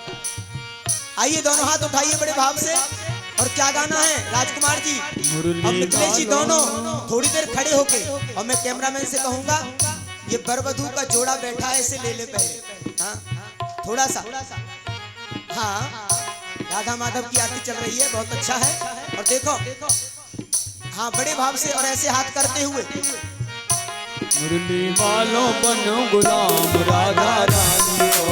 Speaker 1: आइए दोनों हाथ उठाइए बड़े भाव से। और क्या गाना है राजकुमार जी? अब निकले जी दोनों थोड़ी देर खड़े होके, और मैं कैमरामैन से कहूंगा ये वर वधू का जोड़ा बैठा है, इसे ले ले पहले। हाँ थोड़ा सा, हाँ राधा माधव की आरती चल रही है, बहुत अच्छा है। और देखो हाँ बड़े भाव से और ऐसे हाथ करते हुए,
Speaker 2: मुरली वालों बनो गुलाम राधा रानी को,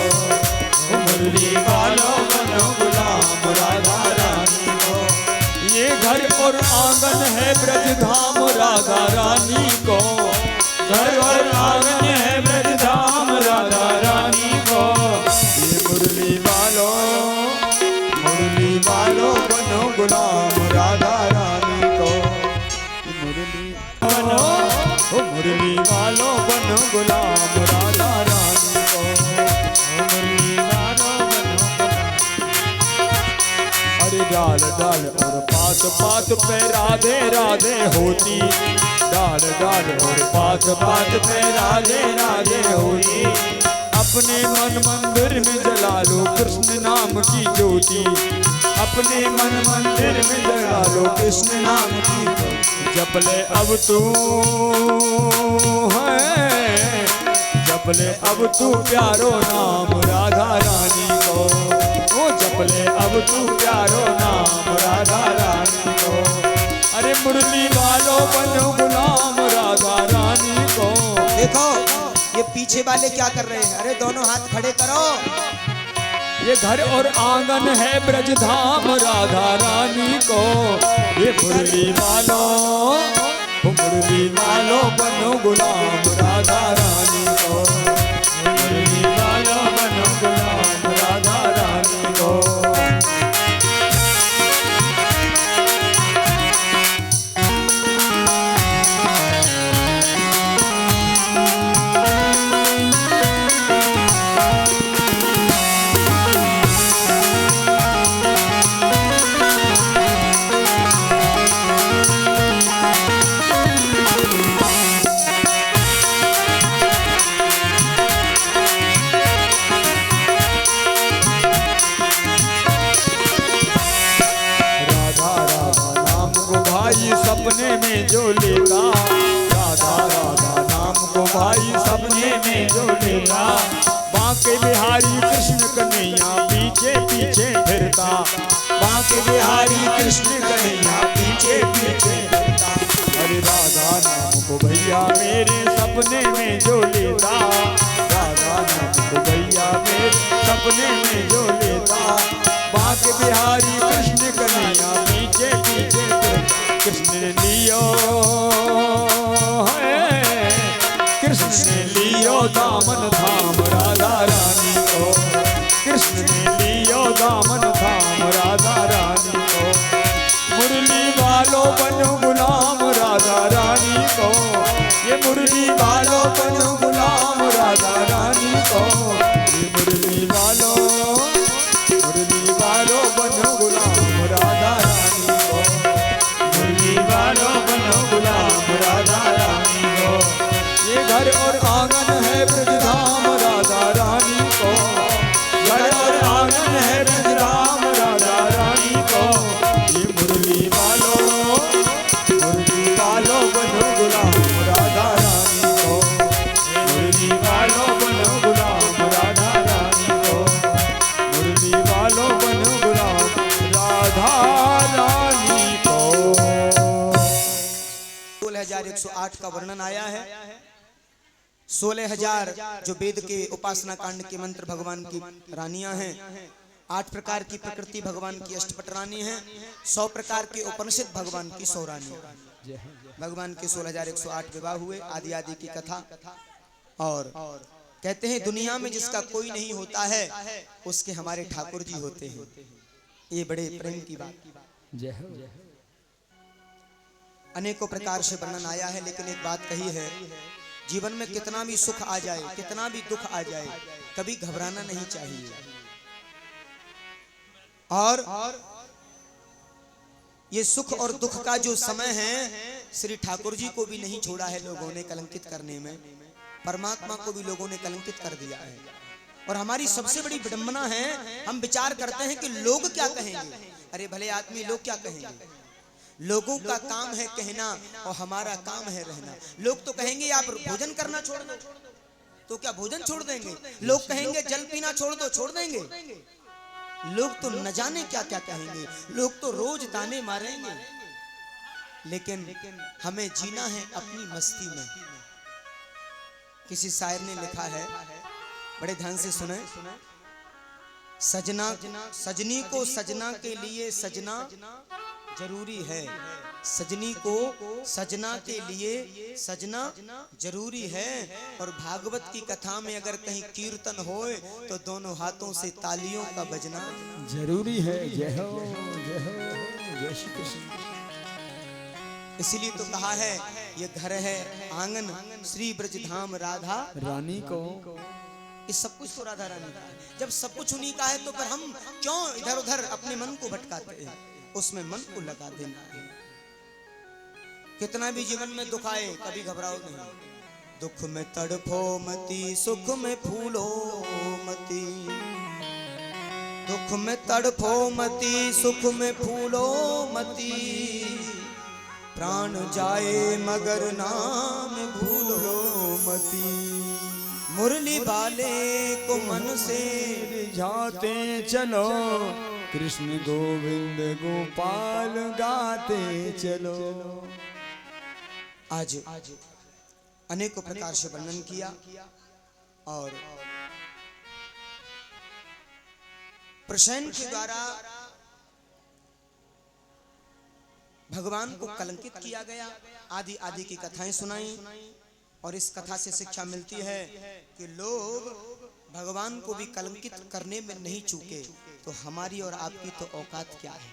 Speaker 2: मुरली वालों बनो गुलाम राधा रानी को। ये घर और आंगन है ब्रज धाम राधा रानी को, घर और आंगन है ब्रज धाम राधा रानी को। ये मुरली वालों बनो गुलाम राधा रानी को, मुरली बनो, मुरली वालों बनो गुलाम राधा रानी को, मुरली वालों बनो गुलाम। अरे डाल डाल और पात पात पे राधे राधे होती, डाल डाल और पात पात पे राधे राधे होती। अपने मन मंदिर में जला लो कृष्ण नाम की ज्योति, अपने मन मंदिर में जला लो कृष्ण नाम की ज्योति। जपले अब तू है, जपले अब तू प्यारो नाम राधा रानी को, ओ जपले अब तू प्यारो नाम राधा रानी को। अरे मुरली वालों बनो गुलाम राधा रानी को।
Speaker 1: देखो ये पीछे वाले क्या कर रहे हैं? अरे दोनों हाथ खड़े करो।
Speaker 2: ये घर और आंगन है ब्रज धाम राधा रानी को, ये मुरली वालों बनो गुलाम राधा रानी को, मुरली वालों बनो गुलाम राधा रानी को। सपने में जो लेता, राधा राधा नाम को भाई सपने में जो लेता। बांके बिहारी कृष्ण कन्हैया पीछे पीछे फिरता, बांके बिहारी कृष्ण कन्हैया पीछे पीछे फिरता। अरे राधा नाम को भैया मेरे सपने में जो लेता, राधा नाम को भैया मेरे सपने में जो लेता। बांके बिहारी कृष्ण कन्हैया पीछे पीछे फिरता। कृष्ण ने लियो है, कृष्ण ने लियो दामन थाम राधा रानी को, कृष्ण ने लियो दामन थाम राधा रानी को। मुरली वालों बनो गुलाम राधा रानी को, ये मुरली वालों बनो गुलाम राधा रानी को। ये मुरली वालों बनो गुलाम राधा रानी को, मुरली वालों बनो गुलाम राधा रानी को। ये घर और आंगन है ब्रज धाम राधा रानी को, घर और आंगन है ब्रज धाम राधा रानी को। ये मुरली वालों बनो गुलाम राधा रानी को, मुरली वालों बनो गुलाम राधा रानी को, मुरली वालों बनो गुलाम राधा रानी को।
Speaker 1: 16,108 का वर्णन आया है। 16,000 जो वेद के उपासना कांड के मंत्र भगवान की रानियां हैं, 8 प्रकार की प्रकृति भगवान की अष्टपट रानी है, 100 प्रकार के उपनिषद भगवान की 100 रानी। भगवान के 16,108 विवाह हुए, आदि आदि की कथा। और कहते हैं दुनिया में जिसका कोई नहीं होता है उसके हमारे ठाकुर जी होते हैं। ये बड़े प्रेम की बात। अनेकों प्रकार से वर्णन आया है, लेकिन एक बात कही है, जीवन में कितना भी सुख आ जाए, कितना भी दुख आ जाए, कभी घबराना नहीं चाहिए। और ये सुख और दुख का जो समय है, श्री ठाकुर जी को भी नहीं छोड़ा है लोगों ने कलंकित करने में। परमात्मा को भी लोगों ने कलंकित कर दिया है। और हमारी सबसे बड़ी विडंबना है, हम विचार करते हैं कि लोग क्या कहेंगे। अरे भले आदमी, लोग क्या कहेंगे? लोगों का काम है कहना और हमारा काम है रहना। लोग तो कहेंगे आप भोजन करना छोड़ दो, तो क्या भोजन छोड़ देंगे? लोग कहेंगे जल पीना छोड़ दो, छोड़ देंगे? लोग तो न जाने क्या क्या कहेंगे, लोग तो रोज ताने मारेंगे। लेकिन हमें जीना है अपनी मस्ती में। किसी शायर ने लिखा है, बड़े ध्यान से सुने। सजना सजनी को सजना के लिए सजना जरूरी है, सजनी को सजना के लिए सजना जरूरी है। और भागवत की कथा में अगर कहीं कीर्तन होए तो दोनों हाथों से तालियों का बजना
Speaker 2: जरूरी है। जय हो, जय हो, जय श्री कृष्ण।
Speaker 1: इसीलिए तो कहा है, ये घर है आंगन श्री ब्रजधाम राधा
Speaker 2: रानी को।
Speaker 1: ये सब कुछ तो राधा रानी का है। जब सब कुछ उन्हीं का है तो फिर हम क्यों इधर उधर अपने मन को भटकाते हैं? उसमें मन को लगा देना है। कितना भी जीवन में दुख आए, कभी घबराओ नहीं। दुख में तड़फो मती, सुख में फूलो मती। दुख में तड़फो मती, सुख में फूलो मती। प्राण जाए मगर नाम भूलो मती। मुरली वाले को मन से
Speaker 2: रिझाते चलो, कृष्ण गोविंद गोपाल गाते चलो।
Speaker 1: आज अनेकों प्रकार से वर्णन किया और प्रसन्न के द्वारा भगवान को कलंकित किया गया। आदि आदि की कथाएं सुनाई और इस कथा से शिक्षा मिलती है कि लोग भगवान को भी कलंकित करने में नहीं चूके, तो हमारी और आपकी तो औकात क्या है?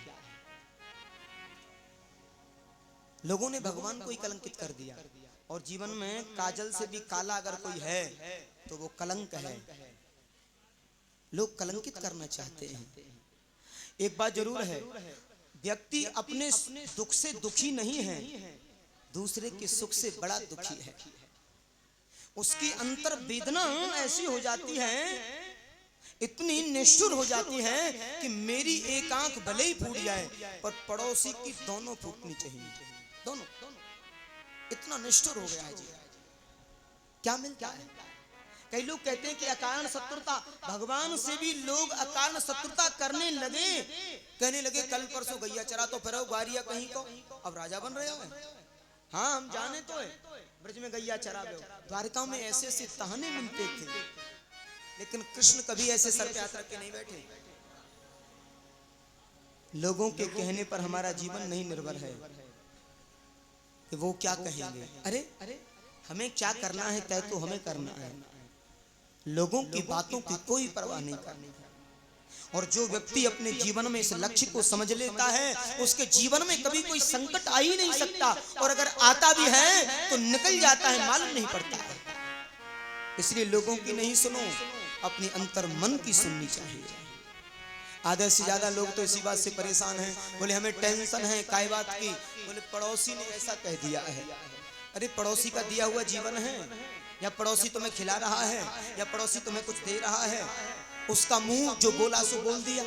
Speaker 1: लोगों ने भगवान को ही कलंकित कर दिया। और जीवन में काजल से भी काला अगर कोई है तो वो कलंक है। लोग कलंकित करना चाहते हैं। एक बात जरूर है, व्यक्ति अपने दुख से दुखी नहीं है, दूसरे के सुख से बड़ा दुखी है। उसकी अंतर वेदना ऐसी हो जाती है, इतनी निष्ठुर हो जाती है कि मेरी एक आंख भले ही फूट जाए पर पड़ोसी की दोनों फूटनी चाहिए। दोनों इतना निष्ठुर हो गया है जी। क्या मिलता है? कई लोग कहते हैं कि अकारण शत्रुता, भगवान से भी लोग अकारण शत्रुता करने लगे। कहने लगे कल परसों गैया चरा तो फिर ग्वारिया कहीं को, अब राजा बन रहे हो। हाँ हम जाने तो है, ब्रज में गैया चरा गए। द्वारिका में ऐसे ऐसे ताने मिलते थे, लेकिन कृष्ण कभी ऐसे सर पे हाथ रख के नहीं बैठे। लोगों के कहने पर हमारा जीवन नहीं निर्भर है कि वो क्या कहेंगे। अरे हमें क्या करना है तय तो हमें करना है। लोगों की बातों की कोई परवाह नहीं करनी। और जो व्यक्ति अपने जीवन में इस लक्ष्य को समझ लेता है, उसके जीवन में कभी कोई संकट आ ही नहीं सकता। और अगर आता भी है तो निकल जाता है, मालूम नहीं पड़ता है। इसलिए लोगों की नहीं सुनो, अपनी अंतर मन की सुननी चाहिए। आधे से ज्यादा लोग तो इसी बात से परेशान हैं, बोले हमें टेंशन है काय बात की? बोले पड़ोसी ने ऐसा कह दिया है। अरे पड़ोसी का दिया हुआ जीवन है, या पड़ोसी तुम्हें खिला रहा है, या पड़ोसी तुम्हें कुछ दे रहा है? उसका मुंह जो बोला सो बोल दिया,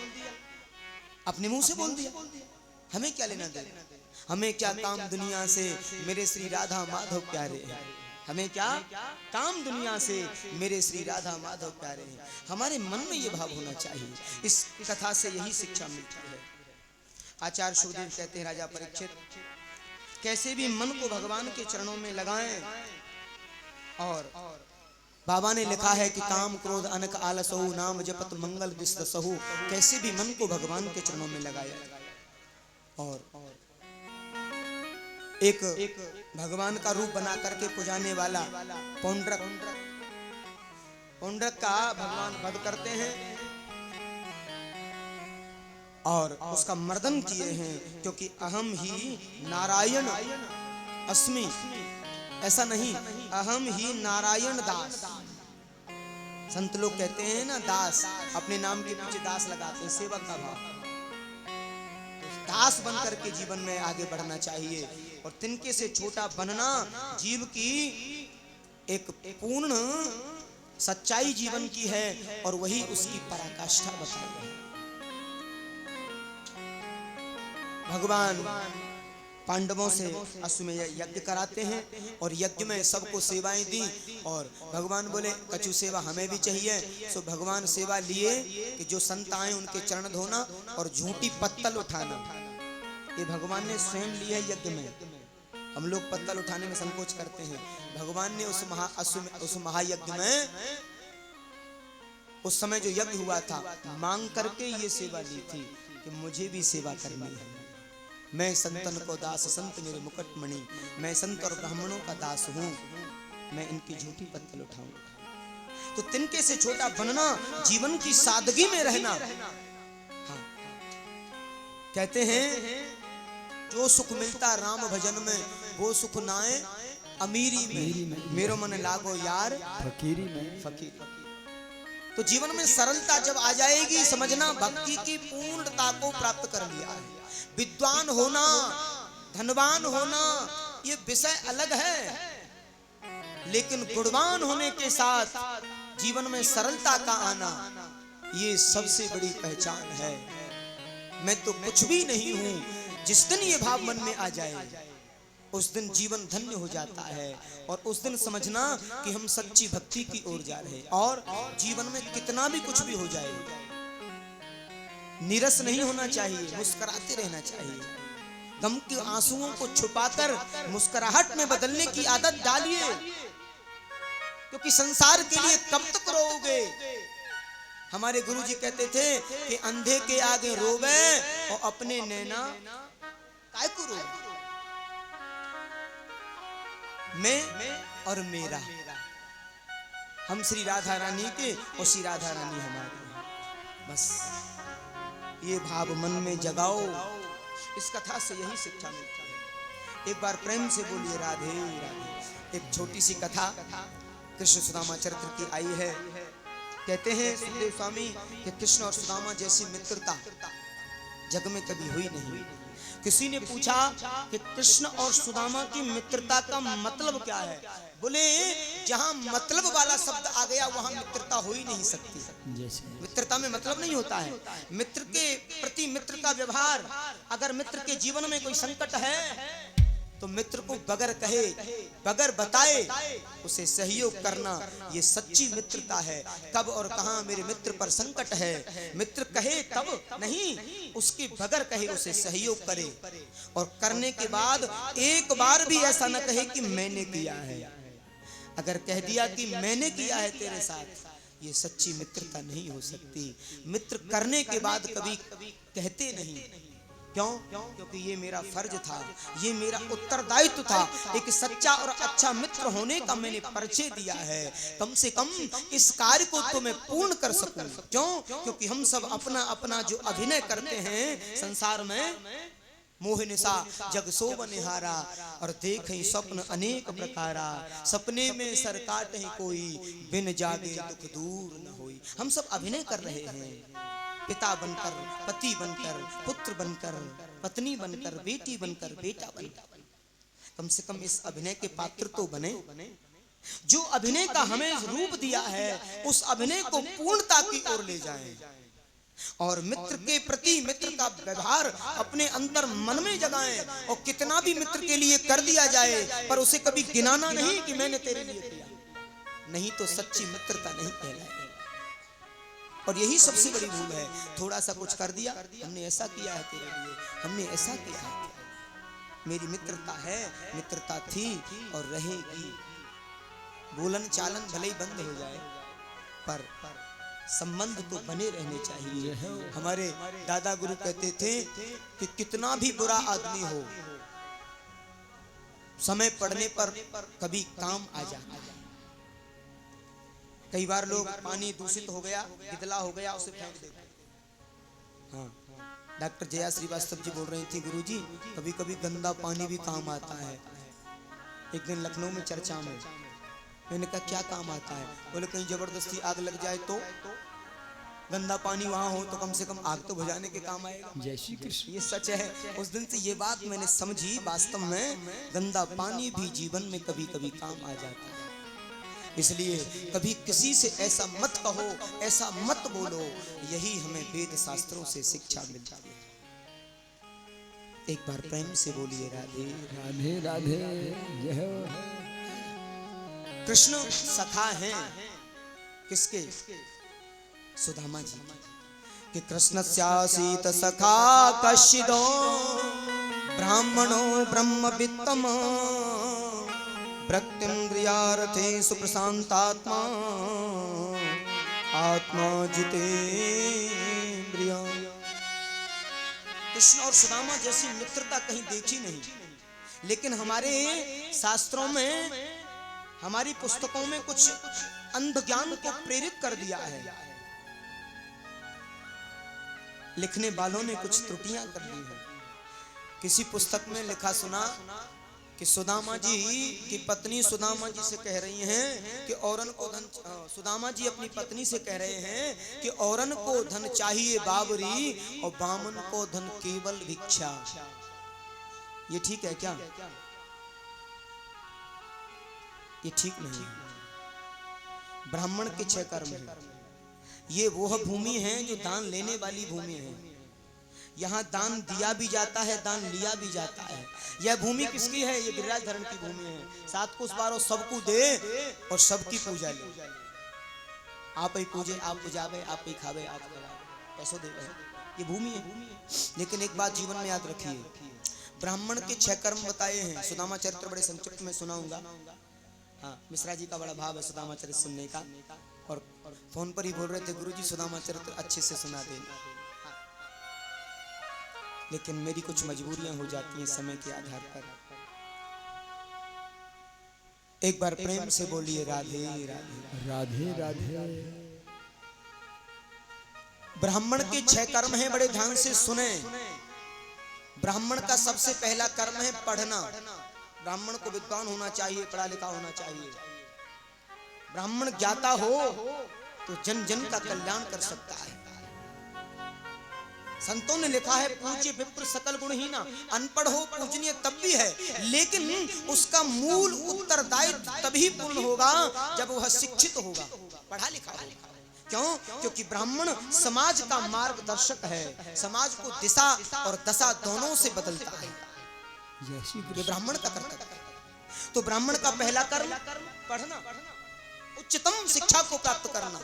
Speaker 1: अपने मुंह से बोल दिया। हमें क्या लेना देना? हमें क्या काम दुनिया से, मेरे श्री राधा माधव प्यारे हैं। हमें क्या काम दुनिया से, मेरे श्री राधा माधव प्यारे हैं। हमारे मन में ये भाव होना चाहिए। इस कथा से यही शिक्षा मिलती है। आचार्य सुखदेव कहते हैं, राजा परीक्षित कैसे भी मन को भगवान के चरणों में लगाएं। और बाबा ने लिखा है कि काम क्रोध अनक आलसहु नाम जपत मंगल विस्तसहु। कैसे भी मन को भगवान के चरणों में लगाया। और एक भगवान का रूप बना करके पुजाने वाला पौंड्रक का भगवान वध करते हैं और उसका मर्दन किए हैं, क्योंकि अहम ही नारायण अस्मि। ऐसा नहीं, अहम ही नारायण दास। संत लोग कहते हैं ना दास, अपने नाम के पीछे दास लगाते हैं, सेवक का भाव। दास बनकर के जीवन में आगे बढ़ना चाहिए। और तिनके से छोटा बनना जीव की एक पूर्ण सच्चाई जीवन की है और वही उसकी पराकाष्ठा बताई है। भगवान पांडवों से अश्वमेध यज्ञ कराते हैं और यज्ञ में सबको सेवाएं दी और भगवान बोले कछु सेवा हमें भी चाहिए। सो भगवान सेवा लिए कि जो संत आए उनके चरण धोना और झूठी पत्तल उठाना, ये भगवान ने स्वयं ली है यज्ञ में। हम लोग पत्तल उठाने में संकोच करते हैं, भगवान ने उस महायज्ञ में उस समय जो यज्ञ हुआ था मांग करके ये सेवा ली थी कि मुझे भी सेवा करनी है। मैं संतन को दास संत मेरे मुकुटमणि, मैं संत और ब्राह्मणों का दास हूँ, मैं इनकी झूठी पत्तल उठाऊंगा। तो तिनके से छोटा बनना, जीवन की सादगी में रहना। हाँ, कहते हैं जो सुख मिलता राम भजन में वो सुख नाए अमीरी में, मेरो मन लागो यार
Speaker 2: फकीरी में।
Speaker 1: फकीर। तो जीवन में सरलता जब आ जाएगी, समझना भक्ति की पूर्णता को प्राप्त कर लिया है। विद्वान होना, धनवान होना ये विषय अलग है, लेकिन गुणवान होने के साथ जीवन में सरलता का आना ये सबसे बड़ी पहचान है। मैं तो कुछ भी नहीं हूं, जिस दिन ये भाव मन में आ जाए उस दिन जीवन धन्य हो जाता है और उस दिन समझना कि हम सच्ची भक्ति की ओर जा रहे हैं। और जीवन में कितना भी कुछ भी हो जाए नीरस नहीं होना चाहिए, मुस्कुराते रहना चाहिए। गम के आंसुओं को छुपाकर मुस्कुराहट में बदलने की आदत डालिए, क्योंकि संसार के लिए कब तक रोओगे। हमारे गुरुजी कहते थे कि अंधे के आगे रोवे और अपने नैना काय को रोवे। मैं और मेरा, हम श्री राधा रानी के और श्री राधा रानी हमारे। बस ये भाव मन में जगाओ, इस कथा से यही शिक्षा मिलती है। एक बार प्रेम से बोलिए राधे राधे। एक छोटी सी कथा कृष्ण सुदामा चरित्र की आई है। कहते हैं सुखदेव स्वामी कि कृष्ण और सुदामा जैसी मित्रता जग में कभी हुई नहीं। किसी ने पूछा कि कृष्ण और सुदामा की मित्रता का मतलब क्या है? बोले जहां मतलब वाला शब्द आ गया वहां मित्रता हो ही नहीं सकती। मित्रता में मतलब नहीं होता है। मित्र के प्रति मित्र का व्यवहार, अगर मित्र के जीवन में कोई संकट है तो मित्र को बगैर कहे बगैर बताए उसे सहयोग करना, ये सच्ची मित्रता है। कब और कहां मेरे मित्र पर संकट है, मित्र कहे तब नहीं, उसके बगैर कहे उसे सहयोग करे और करने के बाद एक बार भी ऐसा न कहे कि मैंने किया है। अगर कह दिया कि मैंने किया है तेरे साथ, ये सच्ची मित्रता नहीं हो सकती। मित्र करने के बाद कभी कहते नहीं। क्यों? क्योंकि ये मेरा फर्ज था, ये मेरा उत्तरदायित्व था। एक सच्चा और अच्छा मित्र होने का मैंने परिचय दिया है, कम से कम इस कार्य को तो मैं पूर्ण कर सकूं। क्यों? क्योंकि हम सब अपना अपना जो अभिनय करते हैं संसार में, मोह निशा जग सोब निहारा और देखें स्वप्न अनेक प्रकारा, सपने में सर काटे कोई बिन जागे दुख दूर न होई। हम सब अभिनय कर रहे हैं, पिता बनकर, पति बनकर, पुत्र बनकर, पत्नी बनकर, बेटी बनकर, बेटा बनकर। कम से कम इस अभिनय के पात्र तो बने। जो अभिनय का हमें रूप दिया है उस अभिनय को पूर्णता की ओर ले जाएं और मित्र के प्रति मित्र का व्यवहार अपने अंदर मन में जगाएं। और कितना भी मित्र के लिए कर दिया जाए पर उसे कभी गिनाना नहीं कि मैंने तेरे लिए किया, नहीं तो सच्ची मित्रता नहीं कहलाएगी। और यही सबसे बड़ी भूल है। थोड़ा सा कुछ कर दिया, हमने ऐसा किया है तेरे लिए, हमने ऐसा किया है, मेरी मित्रता है, मित्रता थी और रहेगी। बोलन चालन भले ही बंद हो जाए पर संबंध तो बने रहने चाहिए। हमारे दादा गुरु कहते थे कि कितना भी बुरा आदमी हो, समय पड़ने पर कभी काम आ जाता है। कई बार लोग पानी दूषित हो गया, गिदला हो गया, उसे फेंक देते। हाँ, डॉक्टर जया श्रीवास्तव जी बोल रही थी, गुरुजी कभी कभी गंदा पानी भी काम आता है। एक दिन लखनऊ में चर्चा में मैंने कहा क्या काम आता है? बोले कहीं जबरदस्ती आग लग जाए तो गंदा पानी वहां हो तो कम से कम आग तो बुझाने के काम आएगा।
Speaker 2: जय श्री कृष्ण।
Speaker 1: ये सच है। उस दिन से ये बात मैंने समझी, वास्तव में गंदा पानी भी जीवन में कभी कभी काम आ जाता है। इसलिए कभी किसी से ऐसा मत कहो, ऐसा मत बोलो। यही हमें वेद शास्त्रों से शिक्षा मिलती है। एक बार प्रेम से बोलिए राधे
Speaker 2: राधे राधे। जय हो।
Speaker 1: कृष्ण सखा हैं किसके? सुदामा जी कि कृष्णस्यासीत सखा कश्चिदो ब्राह्मणो ब्रह्मवित्तम प्रत्यंद्रियार्थे सुप्रशांतात्मा आत्मा जितेन्द्रिय। कृष्ण और सुदामा जैसी मित्रता कहीं देखी नहीं, लेकिन हमारे शास्त्रों में, हमारी पुस्तकों में कुछ अंध ज्ञान को प्रेरित कर दिया है। लिखने वालों ने कुछ त्रुटियां कर दी हैं। किसी पुस्तक में लिखा सुना कि सुदामा जी की पत्नी सुदामा जी से कह रही हैं कि औरन को धन, सुदामा जी अपनी पत्नी से कह रहे हैं कि औरन को धन चाहिए बाबरी और बामन को धन केवल भिक्षा। ये ठीक है क्या? ये ठीक नहीं है। ब्राह्मण के 6 कर्म हैं। ये वह भूमि है जो दान लेने वाली भूमि है। यहाँ दान दिया भी जाता है, दान लिया भी जाता है। यह भूमि किसकी है? ये गिरिराज धरण की भूमि है। 7 कोस 12 सबको दे और सबकी पूजा ले। आप ही पूजे, आप पुजावे, आप ही खावे, आप पैसों दे। ये भूमि है। लेकिन एक बात जीवन में याद रखिए, ब्राह्मण के 6 कर्म बताए हैं। सुदामा चरित्र बड़े संक्षिप्त में सुनाऊंगा। हाँ, मिश्रा जी का बड़ा भाव है सुदामा चरित्र सुनने का, और फोन पर ही बोल रहे थे गुरुजी सुदामा चरित्र अच्छे से सुना दे, लेकिन मेरी कुछ मजबूरियां हो जाती हैं समय के आधार पर। एक बार प्रेम से बोलिए राधे राधे
Speaker 2: राधे राधे।
Speaker 1: ब्राह्मण के 6 कर्म हैं, बड़े ध्यान से सुने। ब्राह्मण का सबसे पहला कर्म है पढ़ना। ब्राह्मण को विद्वान होना चाहिए, पढ़ा लिखा होना चाहिए। ब्राह्मण ज्ञाता हो तो जन जन का कल्याण कर सकता है। संतों ने लिखा है पूज्य विप्र सकल गुणहीना। अनपढ़ हो पूजनीय तब भी है, लेकिन उसका मूल उत्तरदायित्व तभी पूर्ण होगा जब वह शिक्षित होगा, पढ़ा लिखा होगा। क्यों? क्योंकि ब्राह्मण समाज का मार्गदर्शक है, समाज को दिशा और दशा दोनों से बदलता है। ये ब्राह्मण का कर्तव्य है। तो ब्राह्मण का पहला कर्म पढ़ना, उच्चतम शिक्षा को प्राप्त करना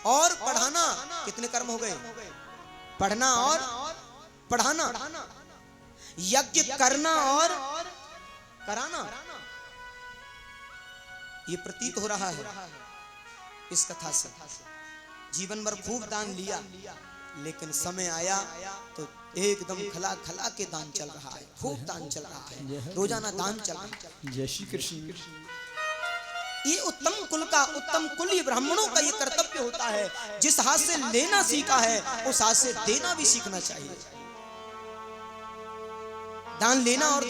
Speaker 1: और पढ़ाना। कितने कर्म हो गए? पढ़ना और पढ़ाना, यज्ञ करना और कराना। ये प्रतीत हो रहा है इस कथा से। जीवन भर खूब दान लिया, लेकिन समय आया तो एकदम खला खला के दान चल रहा है, खूब दान चल रहा है, रोजाना दान चल रहा है।
Speaker 2: जय श्री कृष्ण।
Speaker 1: ये उत्तम कुल का, उत्तम कुल ये ब्राह्मणों का ये कर्तव्य होता है। जिस हाथ से लेना सीखा है उस हाथ से देना भी सीखना चाहिए। दान लेना और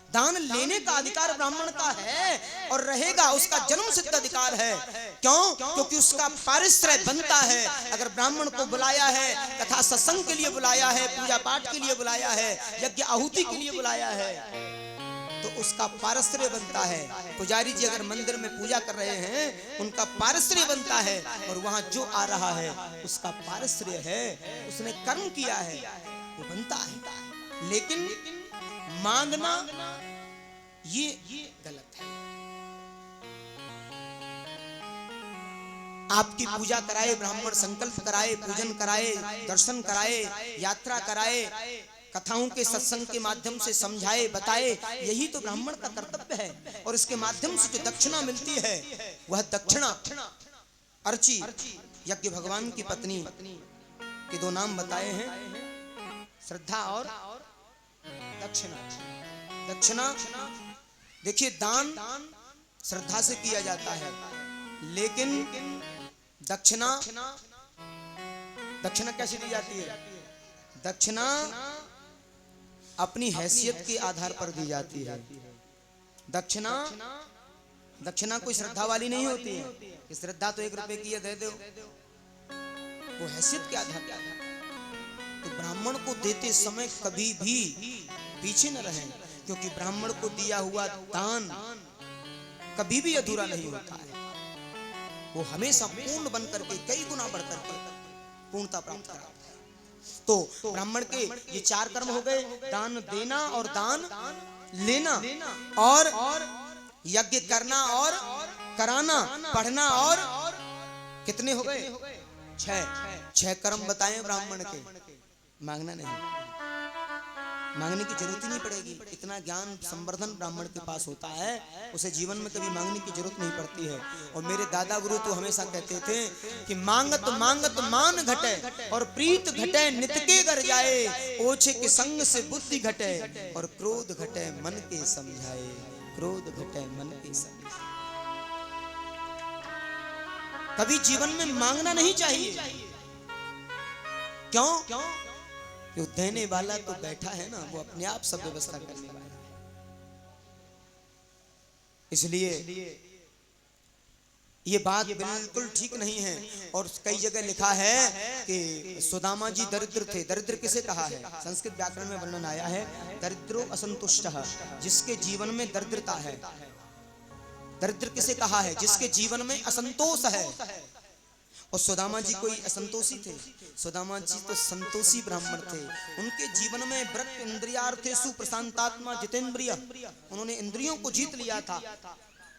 Speaker 1: दान लेने का अधिकार ब्राह्मण का है और रहेगा, उसका जन्म सिद्ध अधिकार है। क्यों? क्योंकि उसका पारिश्रय बनता है। अगर ब्राह्मण को बुलाया है, कथा सत्संग के लिए बुलाया है, पूजा पाठ के लिए बुलाया है, यज्ञ आहुति के लिए बुलाया है, तो उसका पारिश्रय बनता है। पुजारी जी अगर मंदिर में पूजा कर रहे हैं, उनका पारिश्रय बनता है, और वहां जो आ रहा है उसका पारिश्रय है, उसने कर्म किया है, वो बनता है। लेकिन मांगना ये गलत है। आपकी पूजा कराए ब्राह्मण, संकल्प कराए, पूजन कराए, दर्शन कराए, यात्रा कराए, कथाओं के सत्संग के माध्यम से समझाए बताए, यही तो ब्राह्मण का कर्तव्य है। और इसके माध्यम से जो दक्षिणा मिलती है वह दक्षिणा अर्ची, यज्ञ भगवान की पत्नी के 2 नाम बताए हैं, श्रद्धा और दक्षिणा। दक्षिणा देखिए, दान श्रद्धा से किया जाता है, लेकिन दक्षिणा कैसे दी जाती है? दक्षिणा अपनी हैसियत के आधार पर दी जाती है। दक्षिणा कोई श्रद्धा वाली नहीं होती है। श्रद्धा तो 1 रुपए की है, दे दो, वो हैसियत के आधार पर। तो ब्राह्मण को देते समय कभी भी पीछे न रहें, क्योंकि ब्राह्मण को दिया हुआ दान कभी भी अधूरा नहीं होता है, वो हमेशा पूर्ण बन करके कई गुना बढ़ करके पूर्णता प्राप्त कराता है। तो ब्राह्मण के ये 4 कर्म हो गए, दान देना और दान लेना, और यज्ञ करना और कराना, पढ़ना, और कितने हो गए? 6 कर्म बताएं ब्राह्मण के। मांगना नहीं, मांगने की जरूरत ही नहीं पड़ेगी, इतना ज्ञान संवर्धन ब्राह्मण के पास होता है, उसे जीवन में कभी मांगने की जरूरत नहीं पड़ती है। और मेरे दादा गुरु तो हमेशा कहते थे कि मांगत मांगत मान घटे और प्रीत घटे नित के घर जाए, ओछे के संग से बुद्धि घटे और क्रोध घटे मन के समझाए, क्रोध घटे मन के समझाए। कभी जीवन में मांगना नहीं चाहिए। क्यों? क्यों? देने वाला तो बैठा है ना, वो अपने आप सब व्यवस्था करने वाला। इसलिए ये बात बिल्कुल ठीक नहीं है। और कई जगह लिखा है कि सुदामा जी दरिद्र थे। दरिद्र किसे कहा है? संस्कृत व्याकरण में वर्णन आया है, दरिद्रो असंतुष्टः, जिसके जीवन में दरिद्रता है। दरिद्र किसे कहा है? जिसके जीवन में असंतोष है। और सुदामा जी कोई असंतोषी थे? सुदामा जी तो संतोषी ब्राह्मण थे। उनके जीवन में व्रत इंद्रियार्थेषु प्रशांतात्मा जितेंद्रिय, उन्होंने इंद्रियों को जीत लिया था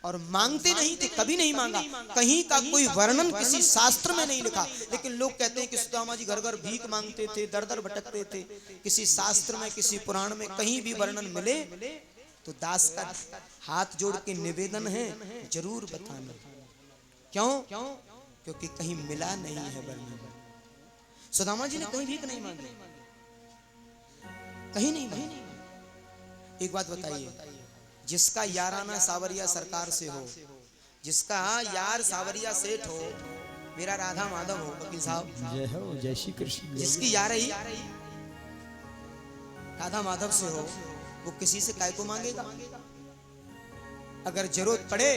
Speaker 1: और मांगते नहीं थे, कभी नहीं मांगा। कहीं का कोई वर्णन किसी शास्त्र में नहीं लिखा, लेकिन लोग कहते हैं कि सुदामा जी घर घर भीख मांगते थे, दर दर भटकते थे। किसी शास्त्र में, किसी पुराण में कहीं भी वर्णन मिले तो दास का हाथ जोड़ के निवेदन है, जरूर बताना। क्यों? क्योंकि कहीं मिला नहीं है वर्णन। सुदामा जी ने कहीं भीख नहीं मांगी, कहीं नहीं मांगी। एक बात बताइए, जिसका याराना सावरिया सरकार से हो, जिसका यार सावरिया सेठ हो, मेरा राधा माधव हो, वकील साहब,
Speaker 2: जय हो, जय श्री कृष्ण,
Speaker 1: जिसकी यारी राधा माधव से हो, वो किसी से काय को मांगेगा? अगर जरूरत पड़े,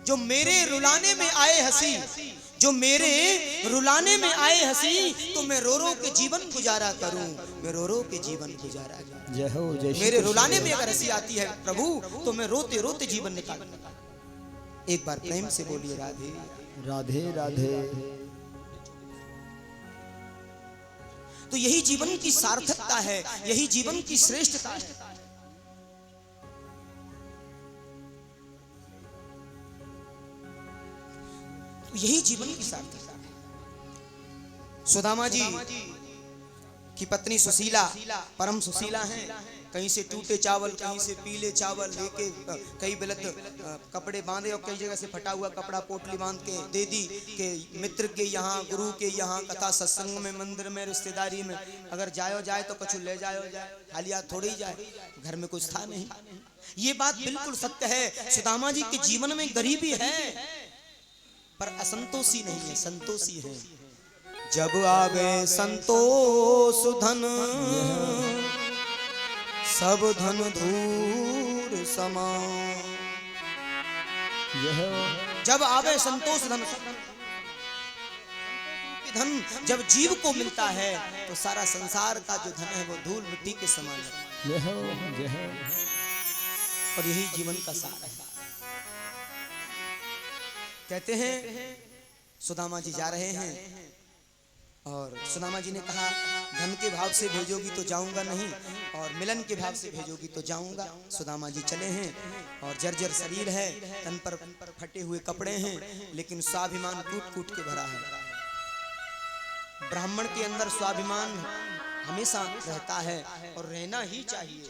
Speaker 1: जो मेरे रुलाने में आए हंसी, जो मेरे रुलाने में आए हंसी, तो मैं रो रो के जीवन गुजारा करूं, मैं रो रो के जीवन गुजारा करूं।
Speaker 2: जय हो, जय श्री
Speaker 1: मेरे
Speaker 2: कृष्ण।
Speaker 1: रुलाने में अगर हंसी आती है प्रभु, तो मैं रोते रोते जीवन निकाल। एक बार प्रेम से बोलिए राधे
Speaker 2: राधे राधे।
Speaker 1: तो यही जीवन की सार्थकता है, यही जीवन की श्रेष्ठता है। यही जीवन की सार्थकता है। सुदामा जी की पत्नी सुशीला परम सुशीला हैं। कहीं से टूटे चावल, कहीं से पीले चावल लेके कई गलत कपड़े बांधे और कई जगह से फटा हुआ कपड़ा पोटली बांध के दे दी कि मित्र के यहाँ, गुरु के यहाँ, कथा सत्संग में, मंदिर में, रिश्तेदारी में अगर जायो जाए तो कुछ ले जायो जाए, खाली हाथ थोड़ी ही जाए। घर में कुछ था नहीं। ये बात बिल्कुल सत्य है। सुदामा जी के जीवन में गरीबी है, पर असंतोषी नहीं है, संतोषी है। जब आवे संतोष धन, सब धन धूर समान। जब आवे संतोष धन, धन जब जीव को मिलता है तो सारा संसार का जो धन है वो धूल मिट्टी के समान है। और यही जीवन का सार है। कहते हैं सुदामा जी जा रहे हैं और सुदामा जी ने कहा, धन के भाव से भेजोगी तो जाऊंगा नहीं, और मिलन के भाव से भेजोगी तो जाऊंगा। सुदामा जी चले हैं और जर्जर शरीर है, तन पर फटे हुए कपड़े हैं, लेकिन स्वाभिमान कूट कूट के भरा है। ब्राह्मण के अंदर स्वाभिमान हमेशा रहता है और रहना ही चाहिए,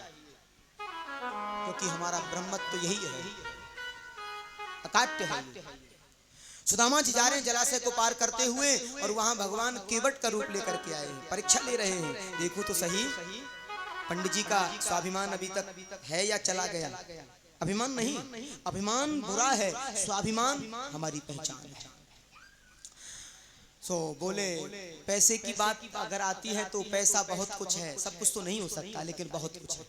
Speaker 1: क्योंकि हमारा ब्रह्मत्व तो यही है, अकाट्य है। सुदामा जी जा रहे हैं जलाशय को पार करते हुए और वहां भगवान केवट का रूप लेकर के आए हैं, परीक्षा ले रहे हैं। देखो तो सही, पंडित जी का स्वाभिमान अभी तक है या चला गया? अभिमान नहीं, अभिमान बुरा है, स्वाभिमान हमारी पहचान है। बोले पैसे की बात अगर आती है तो पैसा बहुत कुछ है, सब कुछ तो नहीं हो सकता, लेकिन बहुत कुछ है।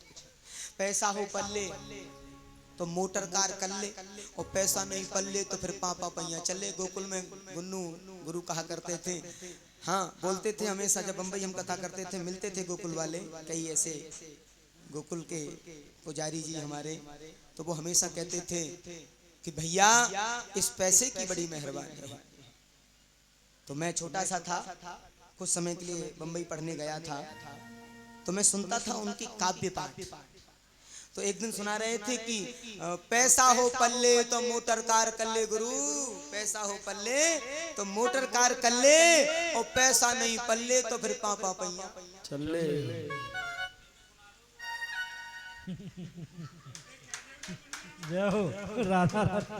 Speaker 1: पैसा हो पल्ले तो मोटर कार कर ले, और पैसा नहीं पल्ले तो फिर पापा पैया चले। गोकुल में गुन्नू गुरु कहा करते थे, हाँ बोलते थे हमेशा, जब बंबई हम कथा करते थे मिलते थे गोकुल वाले, कई ऐसे गोकुल के पुजारी जी हमारे, तो वो हमेशा कहते थे कि भैया इस पैसे की बड़ी मेहरबानी है। तो मैं छोटा सा था, कुछ समय के लिए बंबई पढ़ने गया था, तो मैं सुनता था उनकी काव्य पाठ। तो एक दिन सुना रहे थे कि पैसा हो पल्ले तो मोटर कार कर ले गुरु, पैसा हो पल्ले तो मोटर कार कर ले, और पैसा नहीं पल्ले तो फिर पापा पैया
Speaker 2: चले।
Speaker 3: जय हो राधा राधा।